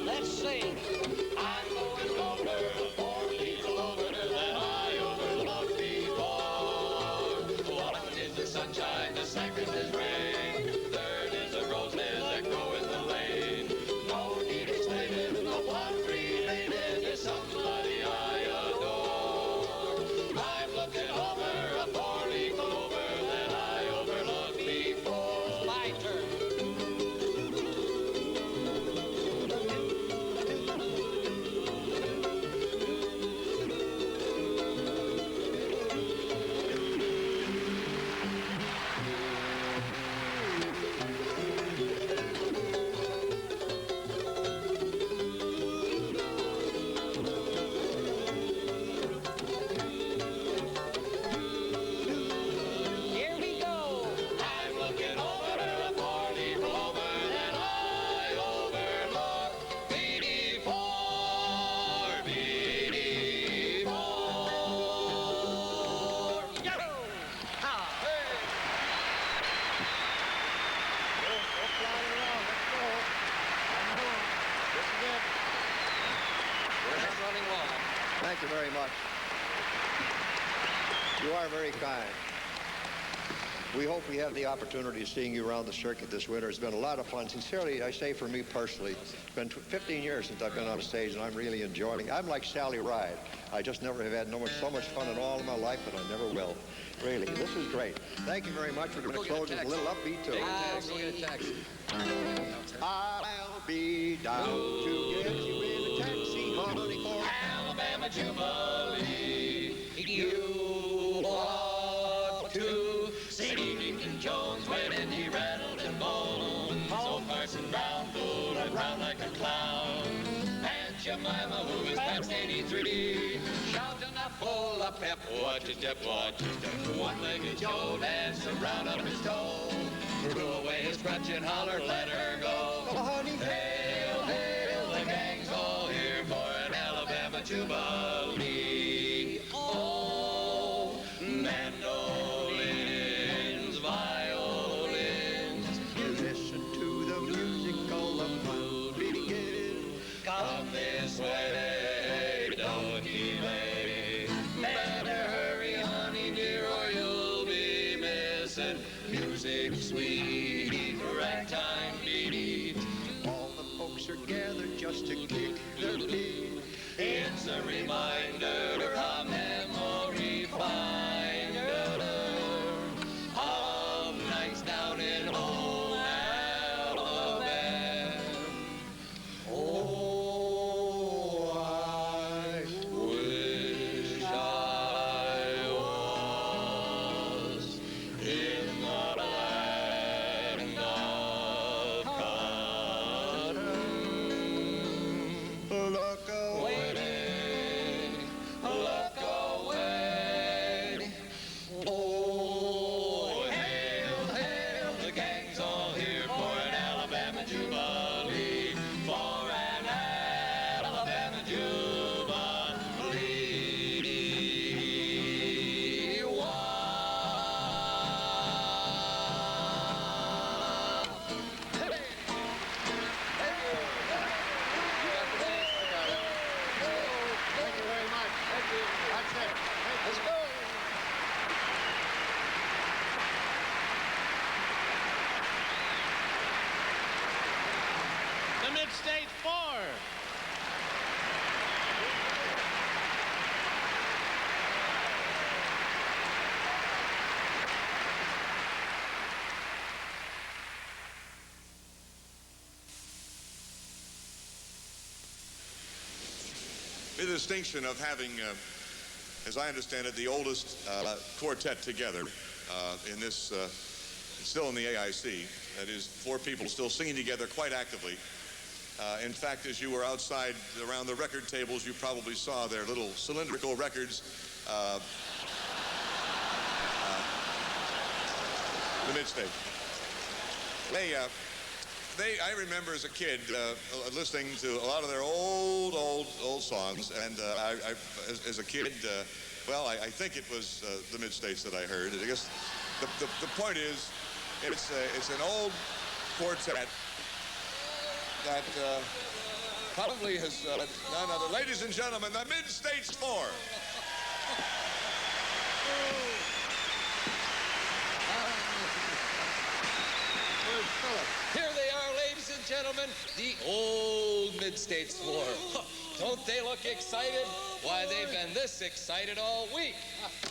Let's sing. I'm going over 4 people over than I overlooked before. One is the sunshine, the second is rain, third is a rose that grow in the lane. No need explaining, no plot related, there's somebody I adore. I'm looking over a 4-leaf clover that I overlooked before. My turn. Here we go. I'm looking over a 4-leaf clover that I overlooked before. Thank you very much. You are very kind. We hope we have the opportunity of seeing you around the circuit this winter. It's been a lot of fun. Sincerely, I say for me personally, it's been 15 years since I've been on a stage, and I'm really enjoying it. I'm like Sally Ride. I just never have had so much fun in all of my life, and I never will. Really, this is great. Thank you very much. We're going to close with a little upbeat too. I'll be down to get you in a taxi, honey, for Alabama Jubilee. You 3. Shouting up full of pep, watch his step, watch his step. One-legged Joe dancing round up his toe. Threw away his crutch and holler, let her go. Honey, hail, hail, the gang's all here for an Alabama jubilee. Oh, mandolins, violins, You listen to the music, all the fun begins. come this way, don't delay. Better hurry, honey dear, or you'll be missing music sweet, ragtime beat. All the folks are gathered just to kick their feet. It's a reminder, a memory finder of nights down in old Alabama. Oh, I Wish I was in the land of cotton. look Waiting, look away. Oh, hail, hail, the gang's all here for an Alabama jubilee. For an Alabama jubilee. Thank you very much. Thank you. That's it. Let's go. The Mid-State 4. The distinction of having, as I understand it, the oldest quartet together in this, still in the AIC. That is, 4 people still singing together quite actively. In fact, as you were outside around the record tables, you probably saw their little cylindrical records. The Mid-State. I remember as a kid listening to a lot of their old songs, and as a kid, I think it was the Mid-States that I heard. I guess the point is, it's an old quartet that probably has none other. Ladies and gentlemen, the Mid-States 4. Here they are, ladies and gentlemen, the old Mid-States 4. Don't they look excited? Why, they've been this excited all week.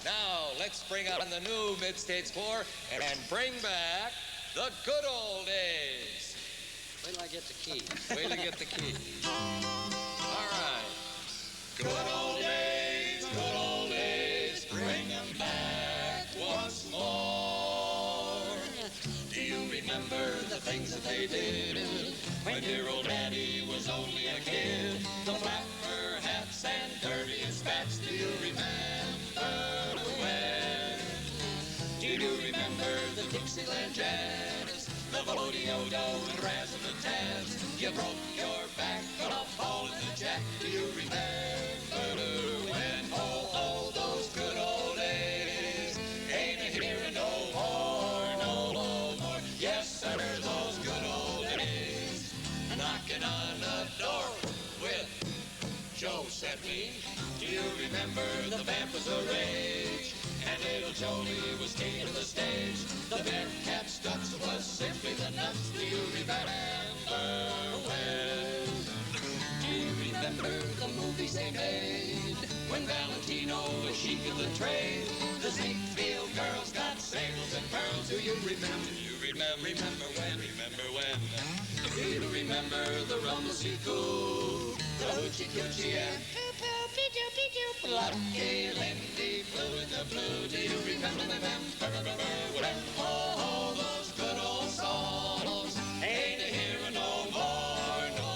Now, let's bring out the new Mid-States 4 and bring back the good old days. Wait till I get the key. Wait till I get the key. All right. Good old days, bring them back once more. Do you remember the things that they did when dear old Daddy was only a kid? The flapper hats and dirty spats, do you remember when? Do you remember the Dixieland jazz, the Volodiodo and Razzmatazz? You broke your back on a ball in the jack, do you remember when? Oh, those good old days ain't here no more, no more. Yes, sir, those good old days. Knocking on the door with Joe said me. Do you remember the vamp was a rage? And little Jolie was king of the stage. The Bearcat Stutz was simply the nuts. Do you remember when? Do you remember the movies they made? When Valentino was chic of the trade. The Zinkfield girls got sables and pearls. Do you remember? Do you remember when? Remember when? Do you remember the Rumblecoo? The Hoochie Coochie and Lucky Lindy Blue in the blue. Do you remember them? Oh, those good old songs ain't here no more, no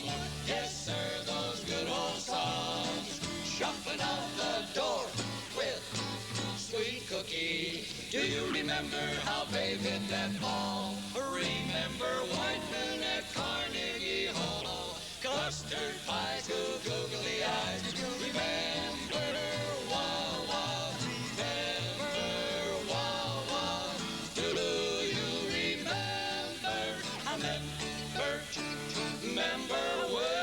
more. Yes, sir, those good old songs you remember how Babe hit that ball? Remember White Moon at Carnegie Hall? Custard pies, googly eyes. Remember, wah, wah. Remember, wah, wah. Do you remember? Remember when?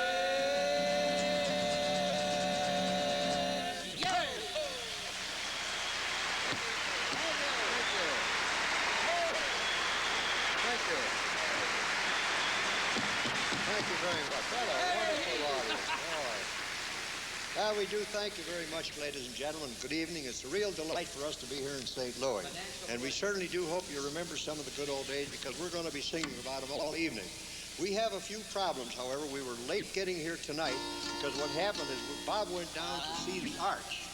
Thank you very much. What a wonderful audience. Boy. Well, we do thank you very much, ladies and gentlemen. Good evening. It's a real delight for us to be here in St. Louis. And we certainly do hope you remember some of the good old days because we're going to be singing about them all evening. We have a few problems, however. We were late getting here tonight because what happened is Bob went down to see the arch.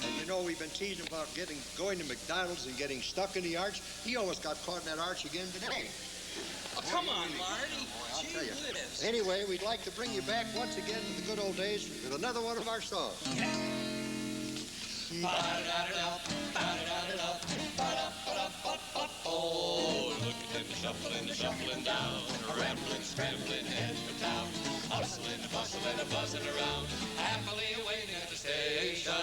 And you know, we've been teasing about going to McDonald's and getting stuck in the arch. He almost got caught in that arch again today. Oh, come on, Marty. I'll tell you. Anyway, we'd like to bring you back once again to the good old days with another one of our songs. Oh, look at them shuffling down, rambling, scrambling, heading for town, hustling, bustling, buzzing around, happily waiting at the station.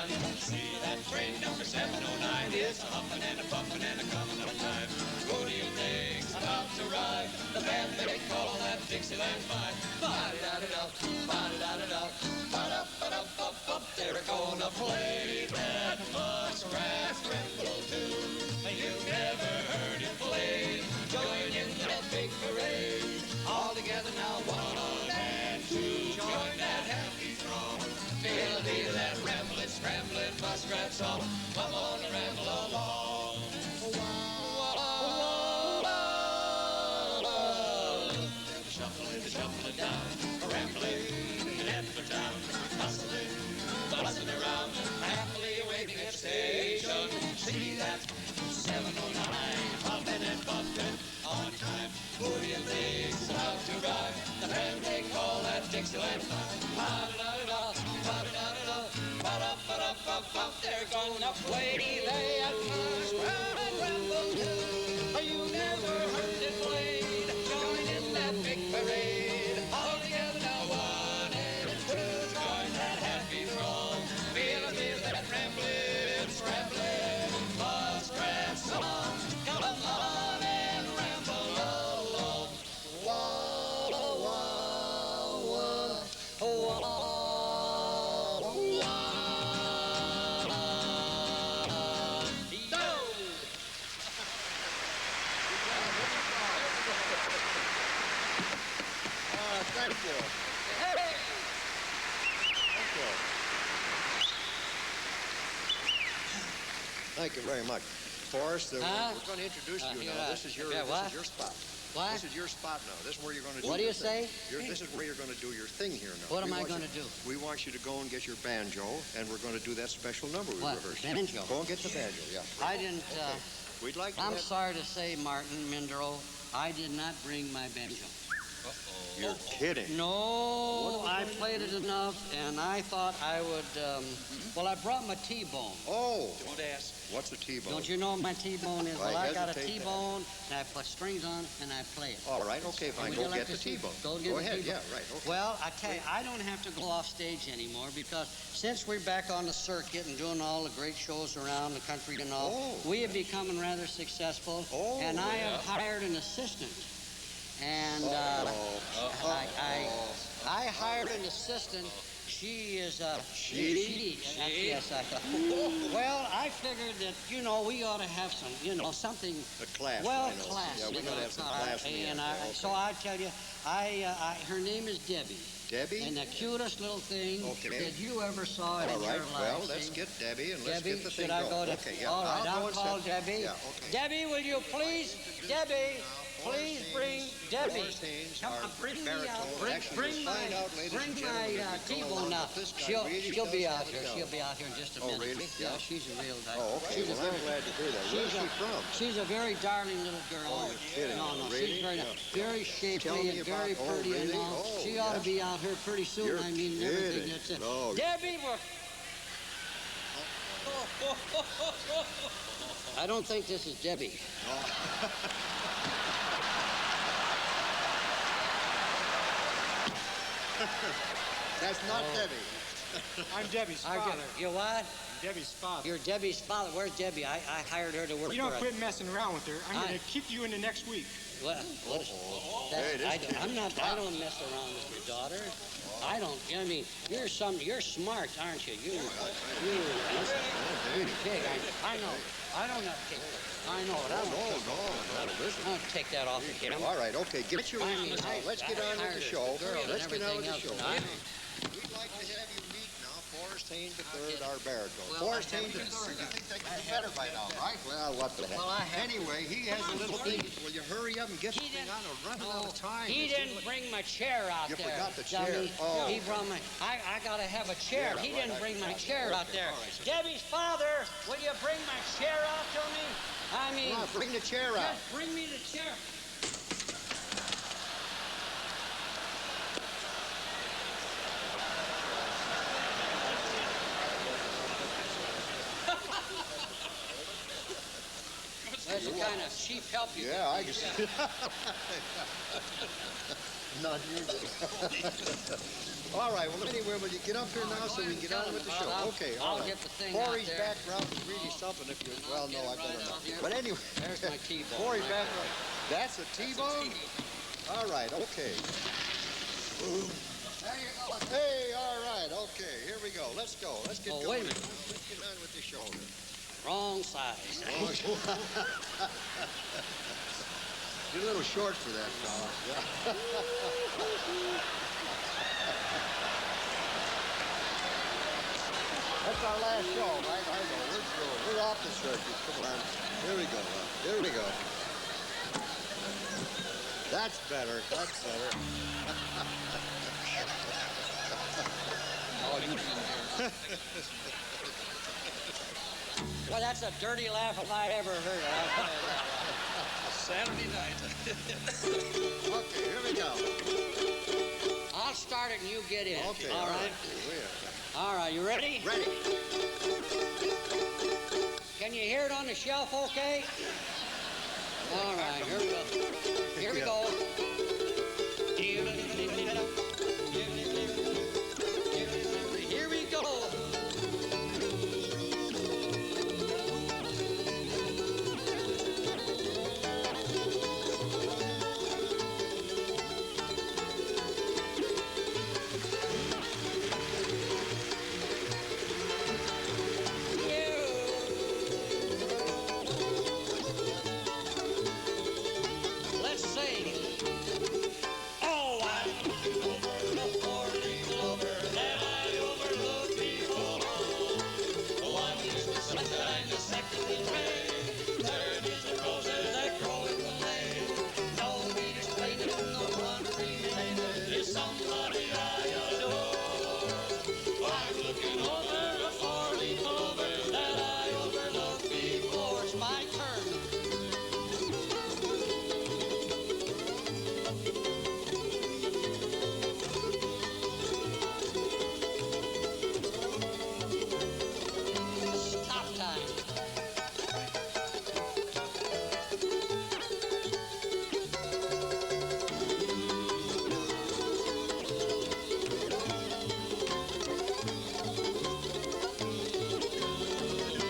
See that train number 709, it's a huffing and a puffing and a coming up time. Who do you think's about to ride? The band they call that Dixieland Five. Ba-da-da-da-da, ba-da-da-da-da, ba-da-ba-da-ba-ba. They're gonna play that muskrat tremble too. You've never heard it played. Join in that big parade. All together now, 1 and 2. Join that happy throng. Feel the beat of that rambling, scrambling muskrat song. Come on and ramble along. Shuffling down, rambling, heading for town, hustling, buzzing around, happily waiting at the station. See that 709, hopping and bumping on time. Who do you think's about to ride? The band they call that Dixieland Five. Ba-da-da-da, ba-da-da-da, ba-da-ba-da-ba-ba. They're gonna play that muskrat and ramble too. You never heard it played. Join in that big parade. All together now, 1 and 2. Join that happy throng. Feel that rambling, scrambling muskrat song. Come on and ramble along. Wah, wah, wah, wah, wah. Thank you. Thank you very much. Forrest, we're going to introduce you now. This is your spot. What? This is your spot now. This is where you're going to do What do you say? This is where you're going to do your thing here now. What am I going to do? We want you to go and get your banjo, and we're going to do that special number we rehearsed. Banjo? Go and get the banjo, yeah. I didn't, We'd like to I'm sorry to say, Martin Mindro, I did not bring my banjo. You're kidding. No, I played it enough, and I thought I would, well, I brought my T-bone. Oh. Don't ask. What's a T-bone? Don't you know what my T-bone is? I Well, I got a hesitate to T-bone, and I put strings on it, and I play it. All right, okay, fine. Would Go you like get the to see- T-bone. Go get Go the ahead, T-bone. yeah, right, okay. Well, I tell you, I don't have to go off stage anymore because since we're back on the circuit and doing all the great shows around the country and all, we have become rather successful, and I have hired an assistant. And I hired an assistant. She is a she. Yes, I thought. Well, I figured that we ought to have some, something A class. well I know. class. Yeah, we got to have some class in the And end. Okay. so I tell you, her name is Debbie. Debbie? And the cutest little thing that you ever saw in All your right, life. well, let's get Debbie and let's Debbie, get the thing should I going. go to? Okay, yeah. All right, I'll I'll go and call sit. Debbie. Yeah, okay. Debbie, will you please? Debbie, please bring Debbie. Forrest Haynes, Come our on, bring me baritone. out. Actually, Bring you'll my, find out, ladies bring and gentlemen, my as we go T-bone along, now. that this guy She'll really be does out have here. it She'll down. be out here in just a Oh, minute. really? Yeah, Yeah. she's a real guy. Oh, okay. She's Well, a I'm very, glad to hear that. Where's she from? She's a very darling little girl. Oh, you're kidding. No, Really? she's very Yeah. nice. Very Tell shapely me and very about- pretty and really? all. Oh, She ought to yeah. be out here pretty soon. You're I mean, everything kidding. that's it. No. Debbie, we're... I don't think this is Debbie. That's not Debbie. I'm Debbie's father. You what? Debbie's father. You're Debbie's father. Where's Debbie? I hired her to work You don't for us. quit messing around with her. I'm going to kick you into next week. Well, I don't mess around with your daughter. I mean, you're smart, aren't you? You're big. I know. I don't know. I know it. I'll take that off again. All right, okay. Get your Let's get on with the show. Let's get on with the show. We'd like to have you meet now Forrest Haynes III, our baritone. Forrest Haynes III. You think they can do better by now, right? Well, what the heck? Anyway, he has a little thing. Will you hurry up and get something on? We're running out of time. He didn't bring my chair out there. You forgot the chair. Oh. He brought my... I got to have a chair. He didn't bring my chair out there. Debbie's father, will you bring my chair out to me? I mean... Come on, bring the chair out. Just bring me the chair. That's the kind of cheap help you get. I can see. Not needed. All right, well, anyway, will you get up here now so we can get on with the show? Okay, all right. I'll get the thing Corey's out there. background is really something if you... Well, no, I better not. But anyway... There's my T-bone. Corey's background. That's a T-bone? All right, okay. Hey, all right, okay. Here we go. Let's go. Let's get going. Wait a minute. Let's get on with the show. Wrong size. You're a little short for that, fella. That's our last show, right? I know. We're through. We're off the circuit. Come on. Here we go. Here we go. That's better. That's better. Well, that's a dirty laugh if I ever heard it. Saturday night. Okay, here we go. I'll start it and you get in. Okay. All right. All right, you ready? Ready. Can you hear it on the shelf okay? All right, here we go. Here we go. Here we go. Let's sing. Oh, I'm looking over the four-leaf clover that I overlooked before. One is the sunshine, the second is rain, third is the roses that grow in the lane. No need explaining, no one remaining is somebody I adore. I'm looking over the four-leaf clover that I overlooked before. It's my turn. Stop time.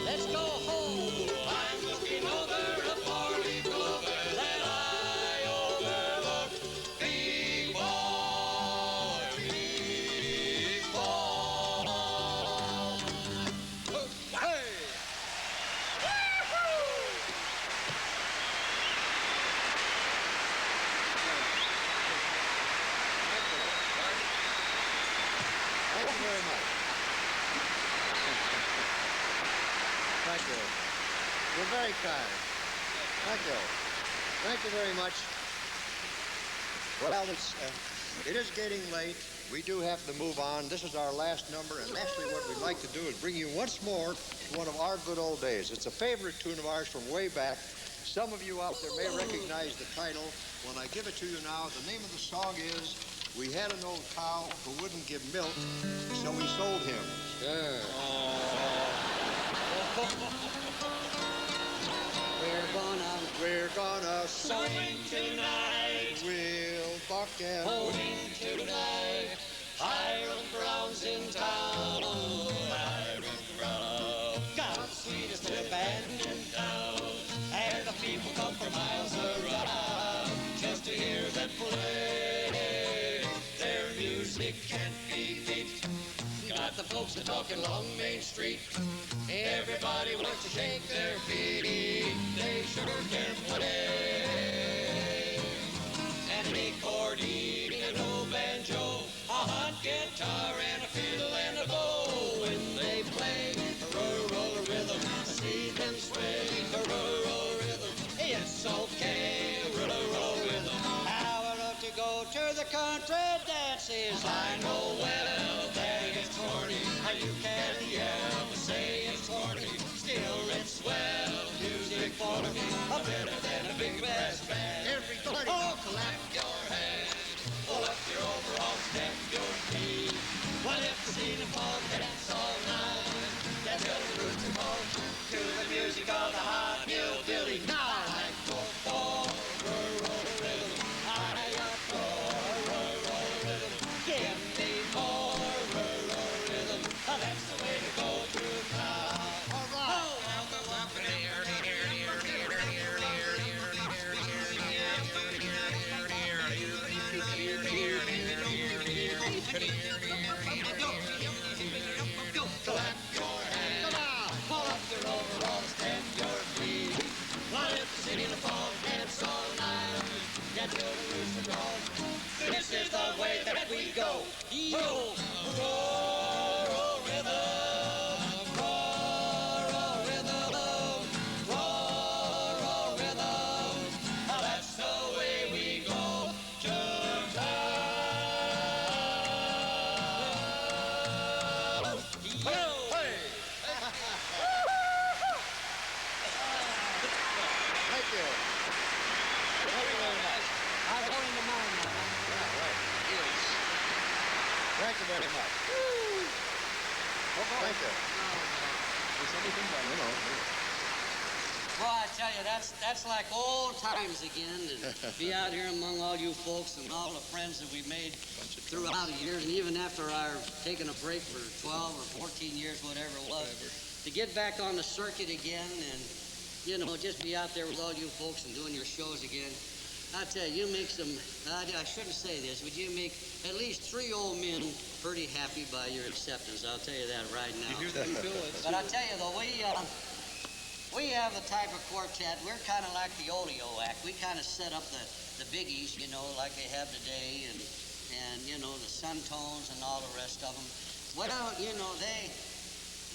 Let's go home. I'm looking over a four-leaf clover that I overlooked before. Hey! Thank you very much. Thank you. You're very kind. Thank you. Thank you very much. Well, it is getting late. We do have to move on. This is our last number, and actually what we'd like to do is bring you once more to one of our good old days. It's a favorite tune of ours from way back. Some of you out there may recognize the title. When I give it to you now, the name of the song is We Had an Old Cow Who Wouldn't Give Milk, So We Sold Him. Sure. Oh, a Swing tonight. We'll buck and Swing tonight. Hiram Brown's in town. Oh, Hiram Brown. God's sweetest little band in town. And the people come from miles around just to hear them play. Their music can't be beat. Got the folks that talk along Main Street. Everybody wants to shake their feet. They sure can play. And an accordion, an old banjo, a hot guitar, and a fiddle and a bow. When they play a rural rhythm, I see them sway a rural rhythm. It's okay, rural rhythm. I would love to go to the country dances. I know well that it's corny. How you can yell and say it's corny. Still it's swell music for me. Better than a big brass band. Everybody, oh, clap your hands. Pull up your overalls, step your feet. What if the scene falls, dance all night? That's just the roots and ball to the music of the hot hillbilly. Now I like for rural rhythm. I like for rural rhythm. Give me more rural rhythm. That's the way to go through town. All right. Oh, I'll go up in here. Clap your hands. Pull up your overalls, stand your feet. What if the city in the fall dance all night? Get to the rooster call. This is the way that we go. Rural rhythm. Rural rhythm. Rural rhythm. That's the way we go to town. Thank you. I'm going to mine now. Thank you very much. Thank you. Well, I tell you, that's like old times again to be out here among all you folks and all the friends that we made throughout the years, and even after our taking a break for 12 or 14 years, whatever it was, to get back on the circuit again and, you know, just be out there with all you folks and doing your shows again. I tell you, you make some, I shouldn't say this, but you make at least 3 old men pretty happy by your acceptance. I'll tell you that right now. You hear that, Phil? But I tell you, though, we have the type of quartet, we're kind of like the Oleo Act. We kind of set up the biggies, you know, like they have today, and you know, the Suntones and all the rest of them. Well, you know, the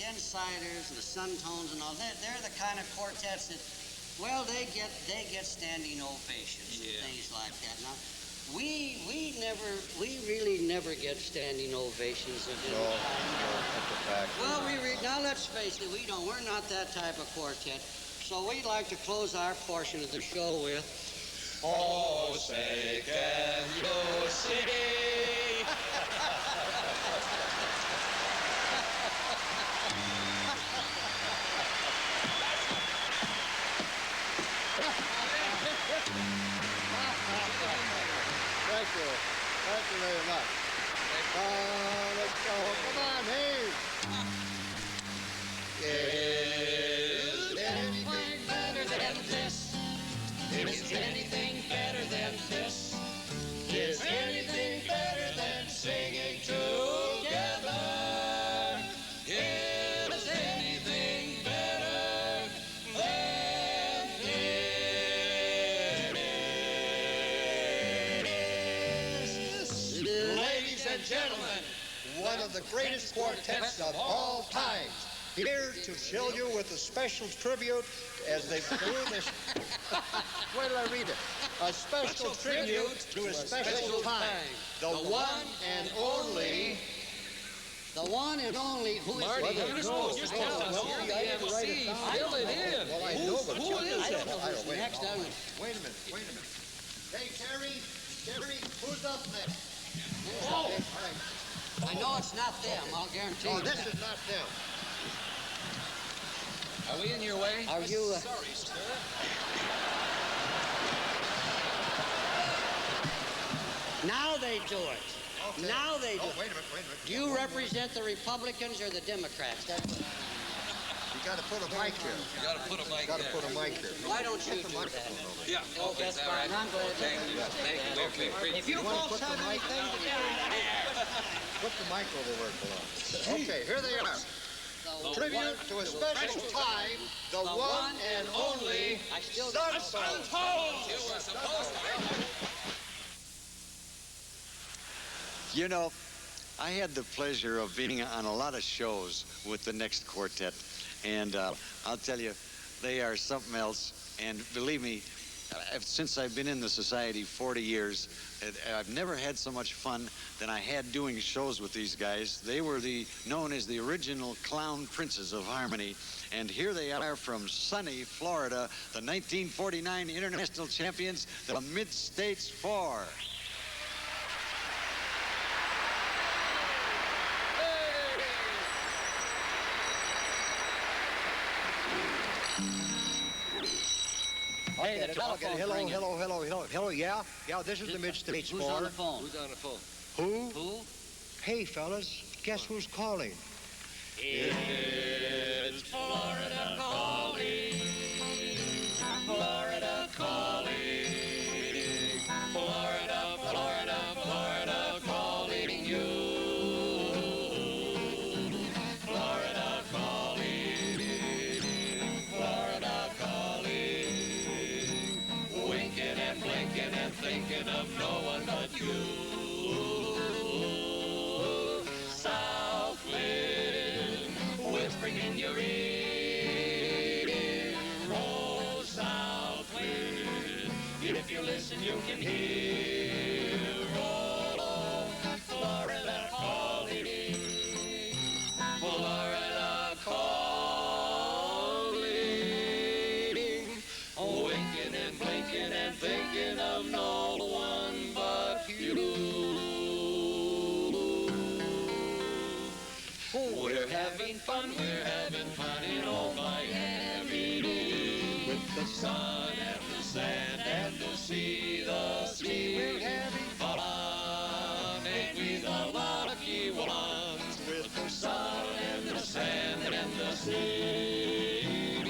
Insiders and the Suntones and all, they're the kind of quartets that, well, they get standing ovations and things like that. Now, we really never get standing ovations. No, that's a fact. Well, now let's face it, we're not that type of quartet. So we'd like to close our portion of the show with, Oh, say, can you see? Thank you. Thank you very much. Let's go. Come on, hey. Is anything better than this? Is anything better than this? Is anything better than singing together? Is anything better than this? Ladies and gentlemen, One of the greatest quartets of all time. Here to fill you with a special tribute as they do this. Where did I read it? A special tribute to a special time. The one and only. the one and only, who is Marty, it? you're supposed to tell us. You're the MC. Fill it in. Well, I know, but Who is I it? don't know. I don't- wait, Next no. time. Wait a minute. Hey, Terry, who's up next? Oh. I know it's not them, I'll guarantee Oh, you. this is not them. Are we in your way? Are you, Sorry, sir. Now they do it. Okay. Now they do Oh, it. wait a minute. Do you represent the Republicans or the Democrats? That's what You got to put a mic here. You gotta put a mic Got to there. put a mic here. Why don't you do that? Yeah, Oh, okay, that's all right. fine. I'm glad that- Thank you, we appreciate If you wanna folks put the have mic anything to do, Put the mic over where it belongs. Okay, here they are. Tribute to a special time, the one and only I still Sunpose. You were supposed to. You know, I had the pleasure of being on a lot of shows with the Next Quartet, and I'll tell you, they are something else. And believe me, since I've been in the society 40 years, I've never had so much fun than I had doing shows with these guys. They were known as the original clown princes of harmony, and here they are from sunny Florida, the 1949 International Champions, the Mid-States Four. Hey, the telephone's ringing. Hello, yeah, this is the Mid-States Who's Four. on the phone? Who's on the phone? Who? Who? Hey, fellas, guess who's calling? It's Florida calling. Florida calling. Florida, Florida, Florida calling you. Florida calling. Florida calling. Winking and blinking and thinking of no one but you. South wind whispering in your ear. Oh, south wind, if you listen you can hear. Oh, Florida calling. Florida calling. Winking and blinking and thinking of no one but you. We're having fun in old Miami, with the sun and the sand and the sea, We're having fun, ain't we the lucky ones, with the sun and the sand and the sea.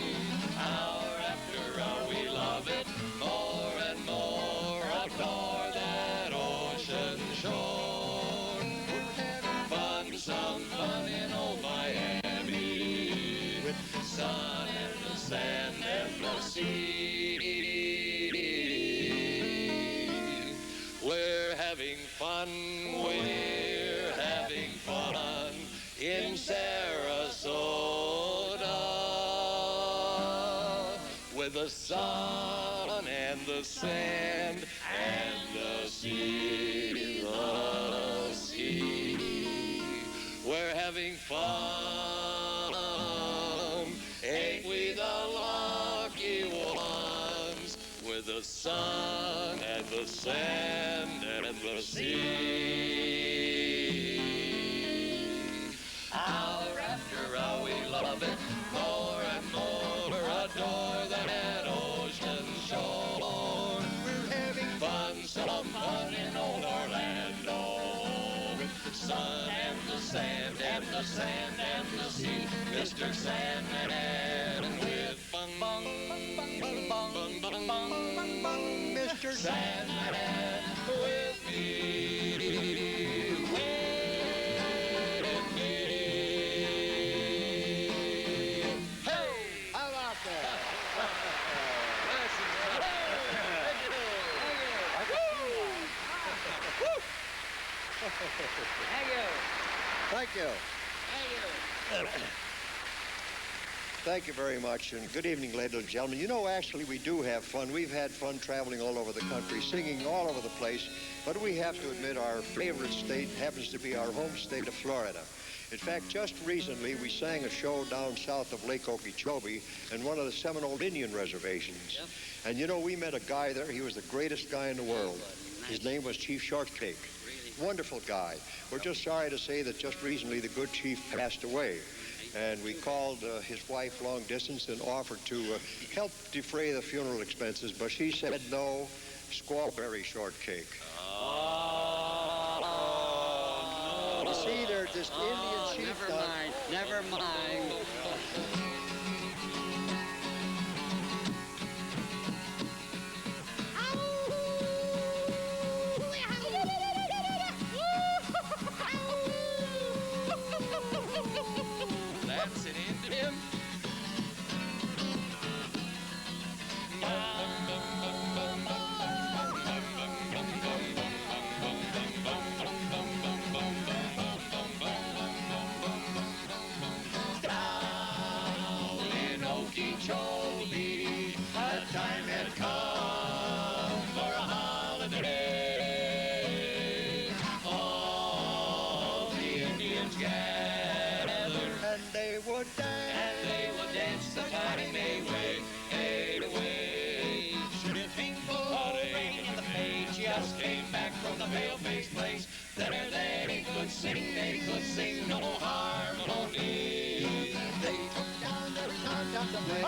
Hour after hour we love it more and more, adore that ocean shore. We're having fun, some fun in old Miami, with the sun and the sand and the sea. We're having fun in Sarasota, with the sun and the sand and the sea, We're having fun, ain't we the lucky ones, with the sun and the sand and the sea. Hour after hour we love it more and more, adore that ocean shore. We're having fun, some fun in old Orlando, with the sun and the sand and the sand and the sea. Mr. Sandman with fun, Mr. Sandman with me. Thank you. Thank you very much, and good evening, ladies and gentlemen. You know, actually, we do have fun. We've had fun traveling all over the country, singing all over the place, but we have to admit our favorite state happens to be our home state of Florida. In fact, just recently, we sang a show down south of Lake Okeechobee in one of the Seminole Indian reservations. Yep. And you know, we met a guy there. He was the greatest guy in the world. His name was Chief Shortcake. Wonderful guy. We're just sorry to say that just recently the good chief passed away. And we called his wife long distance and offered to help defray the funeral expenses, but she said no, squawk very Shortcake. Oh. see, they're just Indian chief. Never mind. That's an Indian. Down in Okeechobee, a time had come for a holiday. All the Indians gathered, And they would dance the mighty May way, away. Shooting rain in the page, just came back from the pale-faced place. There they could sing no harmony. They took down their guns up the way, to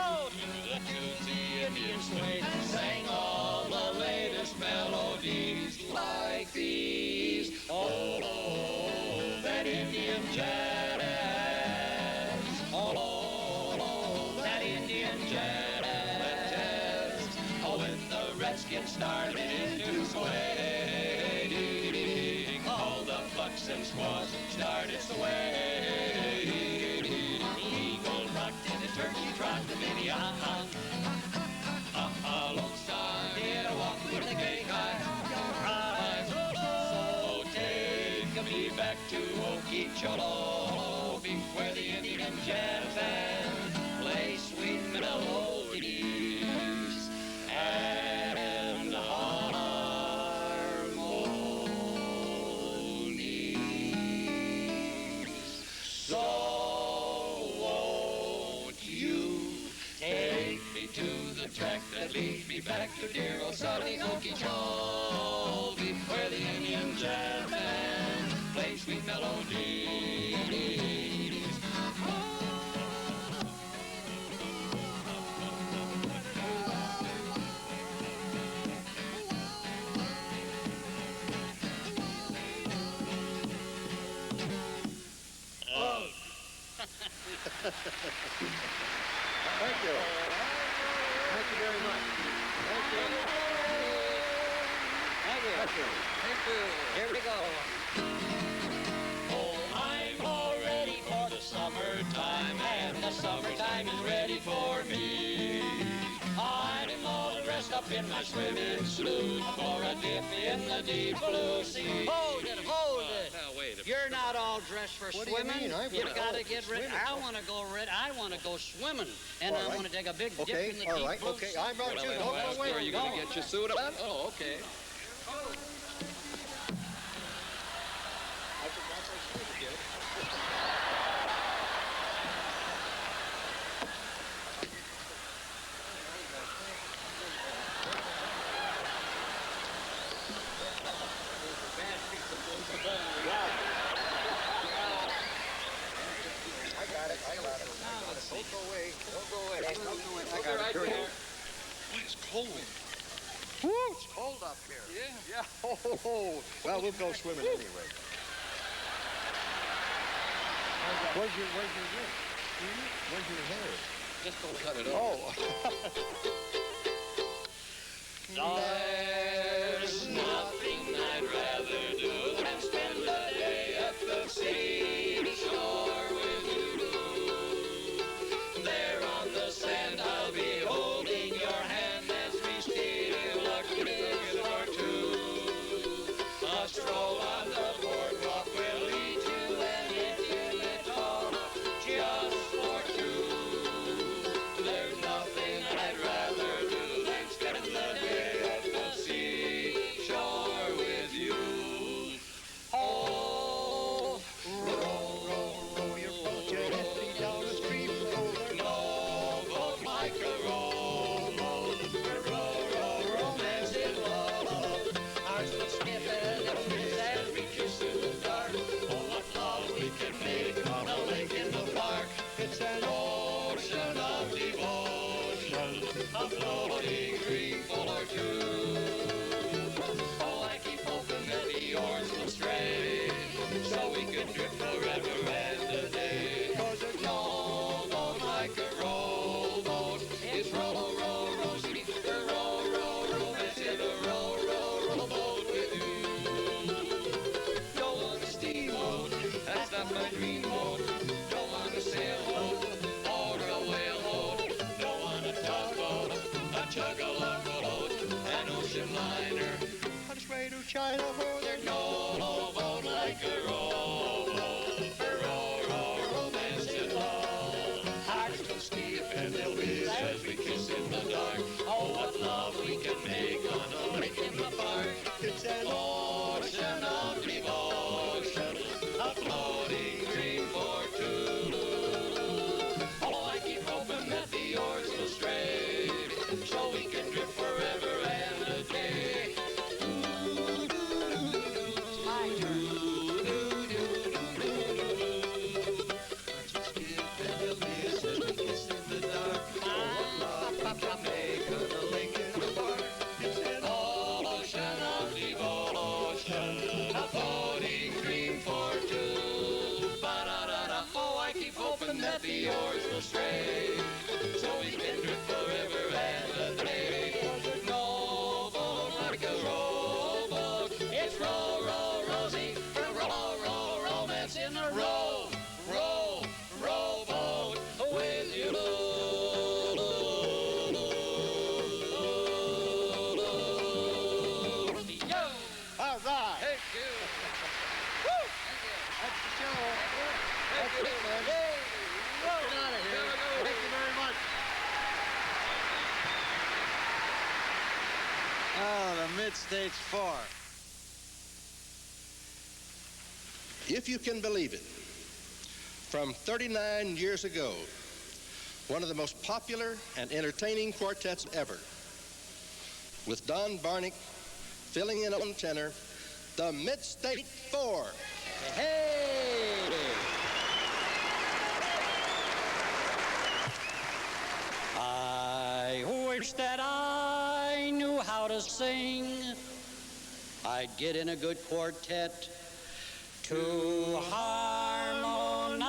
the tunes the Indians swayed, sang all the latest melodies like these. Oh, that Indian jazz. Oh, that Indian jazz. Oh, when the Redskins started to sway, all the bucks and squaws started sway. Eagle rocked and the turkey trot, the Minnie Lone Star did a walk with the gay guy. So take me back to Okeechobee, where the Indian jazz band plays sweet melodies and harmonies. So won't you take me to the track that leads me back to dear old sunny Okeechobee, where the Indian jazz band plays sweet melodies. Thank you. Thank you very much. Thank you. Thank you. Thank you. Thank you. Here we go. Oh, I'm all ready for the summertime, and the summertime is ready for me. I'm all dressed up in my swimming suit for a dip in the deep blue sea. Hold it. Now, wait a minute. You're not all dressed for What do you swimming. mean? I You've wanna- got to oh, get ready. swimming. I want to go swimming, and All I right. want to take a big dip Okay, in the all deep right, blue okay. sea. I'm right too. Don't go away. Are you going to get your suit on? Oh, okay. Don't go away. Don't go away. I got it. Boy, it's cold. Woo, it's cold up here. Yeah. Oh. Well, we'll go swimming anyway. Where's your ring? Where's your hair? Just don't cut it off. Oh. There's nothing I'd rather do than spend the day at the seashore with you. There on the sand, I'll be holding your hand as we steal a kiss or two. A stroll on the boardwalk will lead to an intimate talk just for two. There's nothing I'd rather do than spend the day at the seashore with you. Oh, Row your boat gently down the stream. no, boat like a rowboat. Romance in love. Hearts will skip and kiss as we kiss in the dark. Oh, what love we can make on a lake in the park. It's an ocean of devotion, a floating dream full or two. Oh, I keep hoping that the oars will stray, so we can drift the oars will stray. So we can drift forever and a day. No boat like a rowboat. It's row, row, Rosie, row, row, romance in the row, row, rowboat with you. All right. Thank you. Woo! That's the show. That's it, man. Get out of here. Thank you very much. Oh, the Mid-States 4. If you can believe it, from 39 years ago, one of the most popular and entertaining quartets ever, with Don Barnick filling in on tenor, the Mid-State 4. Hey! I wish that I knew how to sing. I'd get in a good quartet to harmonize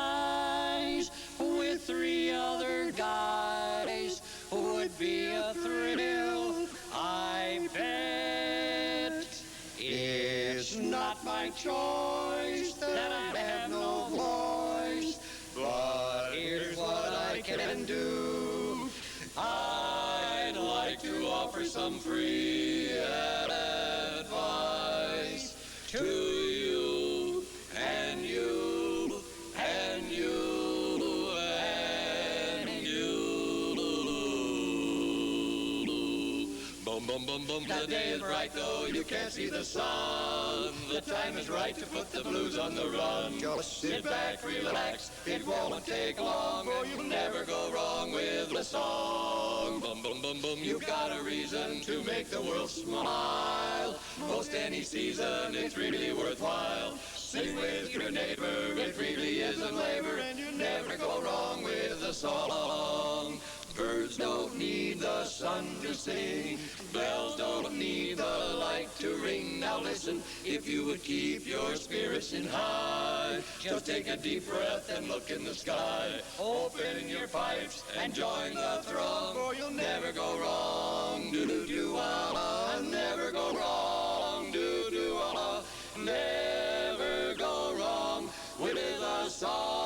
with three other guys. Would be a thrill, I bet. It's not my choice that I have no voice, but here's what I can do. I'd like to offer some free advice to you and you and you and you. Boom, boom, boom, boom. The day is bright though you can't see the sun. The time is right to put the blues on the run. Just sit back, relax. It won't take long, or you'll never go wrong with a song. Boom, boom, boom, boom. You've got a reason to make the world smile. Most any season, it's really worthwhile. Sing with your neighbor, it really isn't labor, and you never go wrong with a song. Birds don't need the sun to sing. Bells don't need the light to ring. Now listen, if you would keep your spirits in high, just take a deep breath and look in the sky. Open your pipes and join the throng, or you'll never go wrong. Do-do-do-ah-ah, never go wrong. Do-do-ah-ah, never go wrong with a song.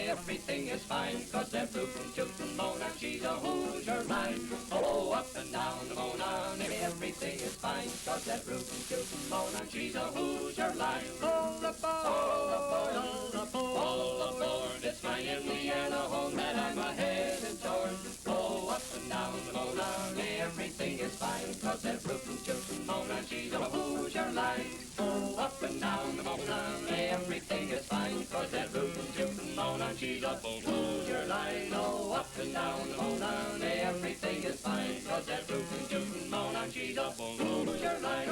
Everything is fine, 'cause they're rootin' tootin' Mona, she's a Hoosier line. Oh, up and down the Mona, everything is fine, 'cause they're rootin' tootin' Mona, she's a Hoosier line. All aboard, all aboard, all aboard, all aboard, it's my Indiana home that I'm a-headin' toward. Oh, up and down the Mona, everything is fine, 'cause they're rootin' tootin' Mona, she's a Hoosier line. Oh, up and down the Mona, everything is fine, 'cause they're rootin' tootin' Mona, she's a Hoosier line. Oh, up and down the Mona, everything is fine, 'cause they're rootin' tootin' Mona, she's a Hoosier line.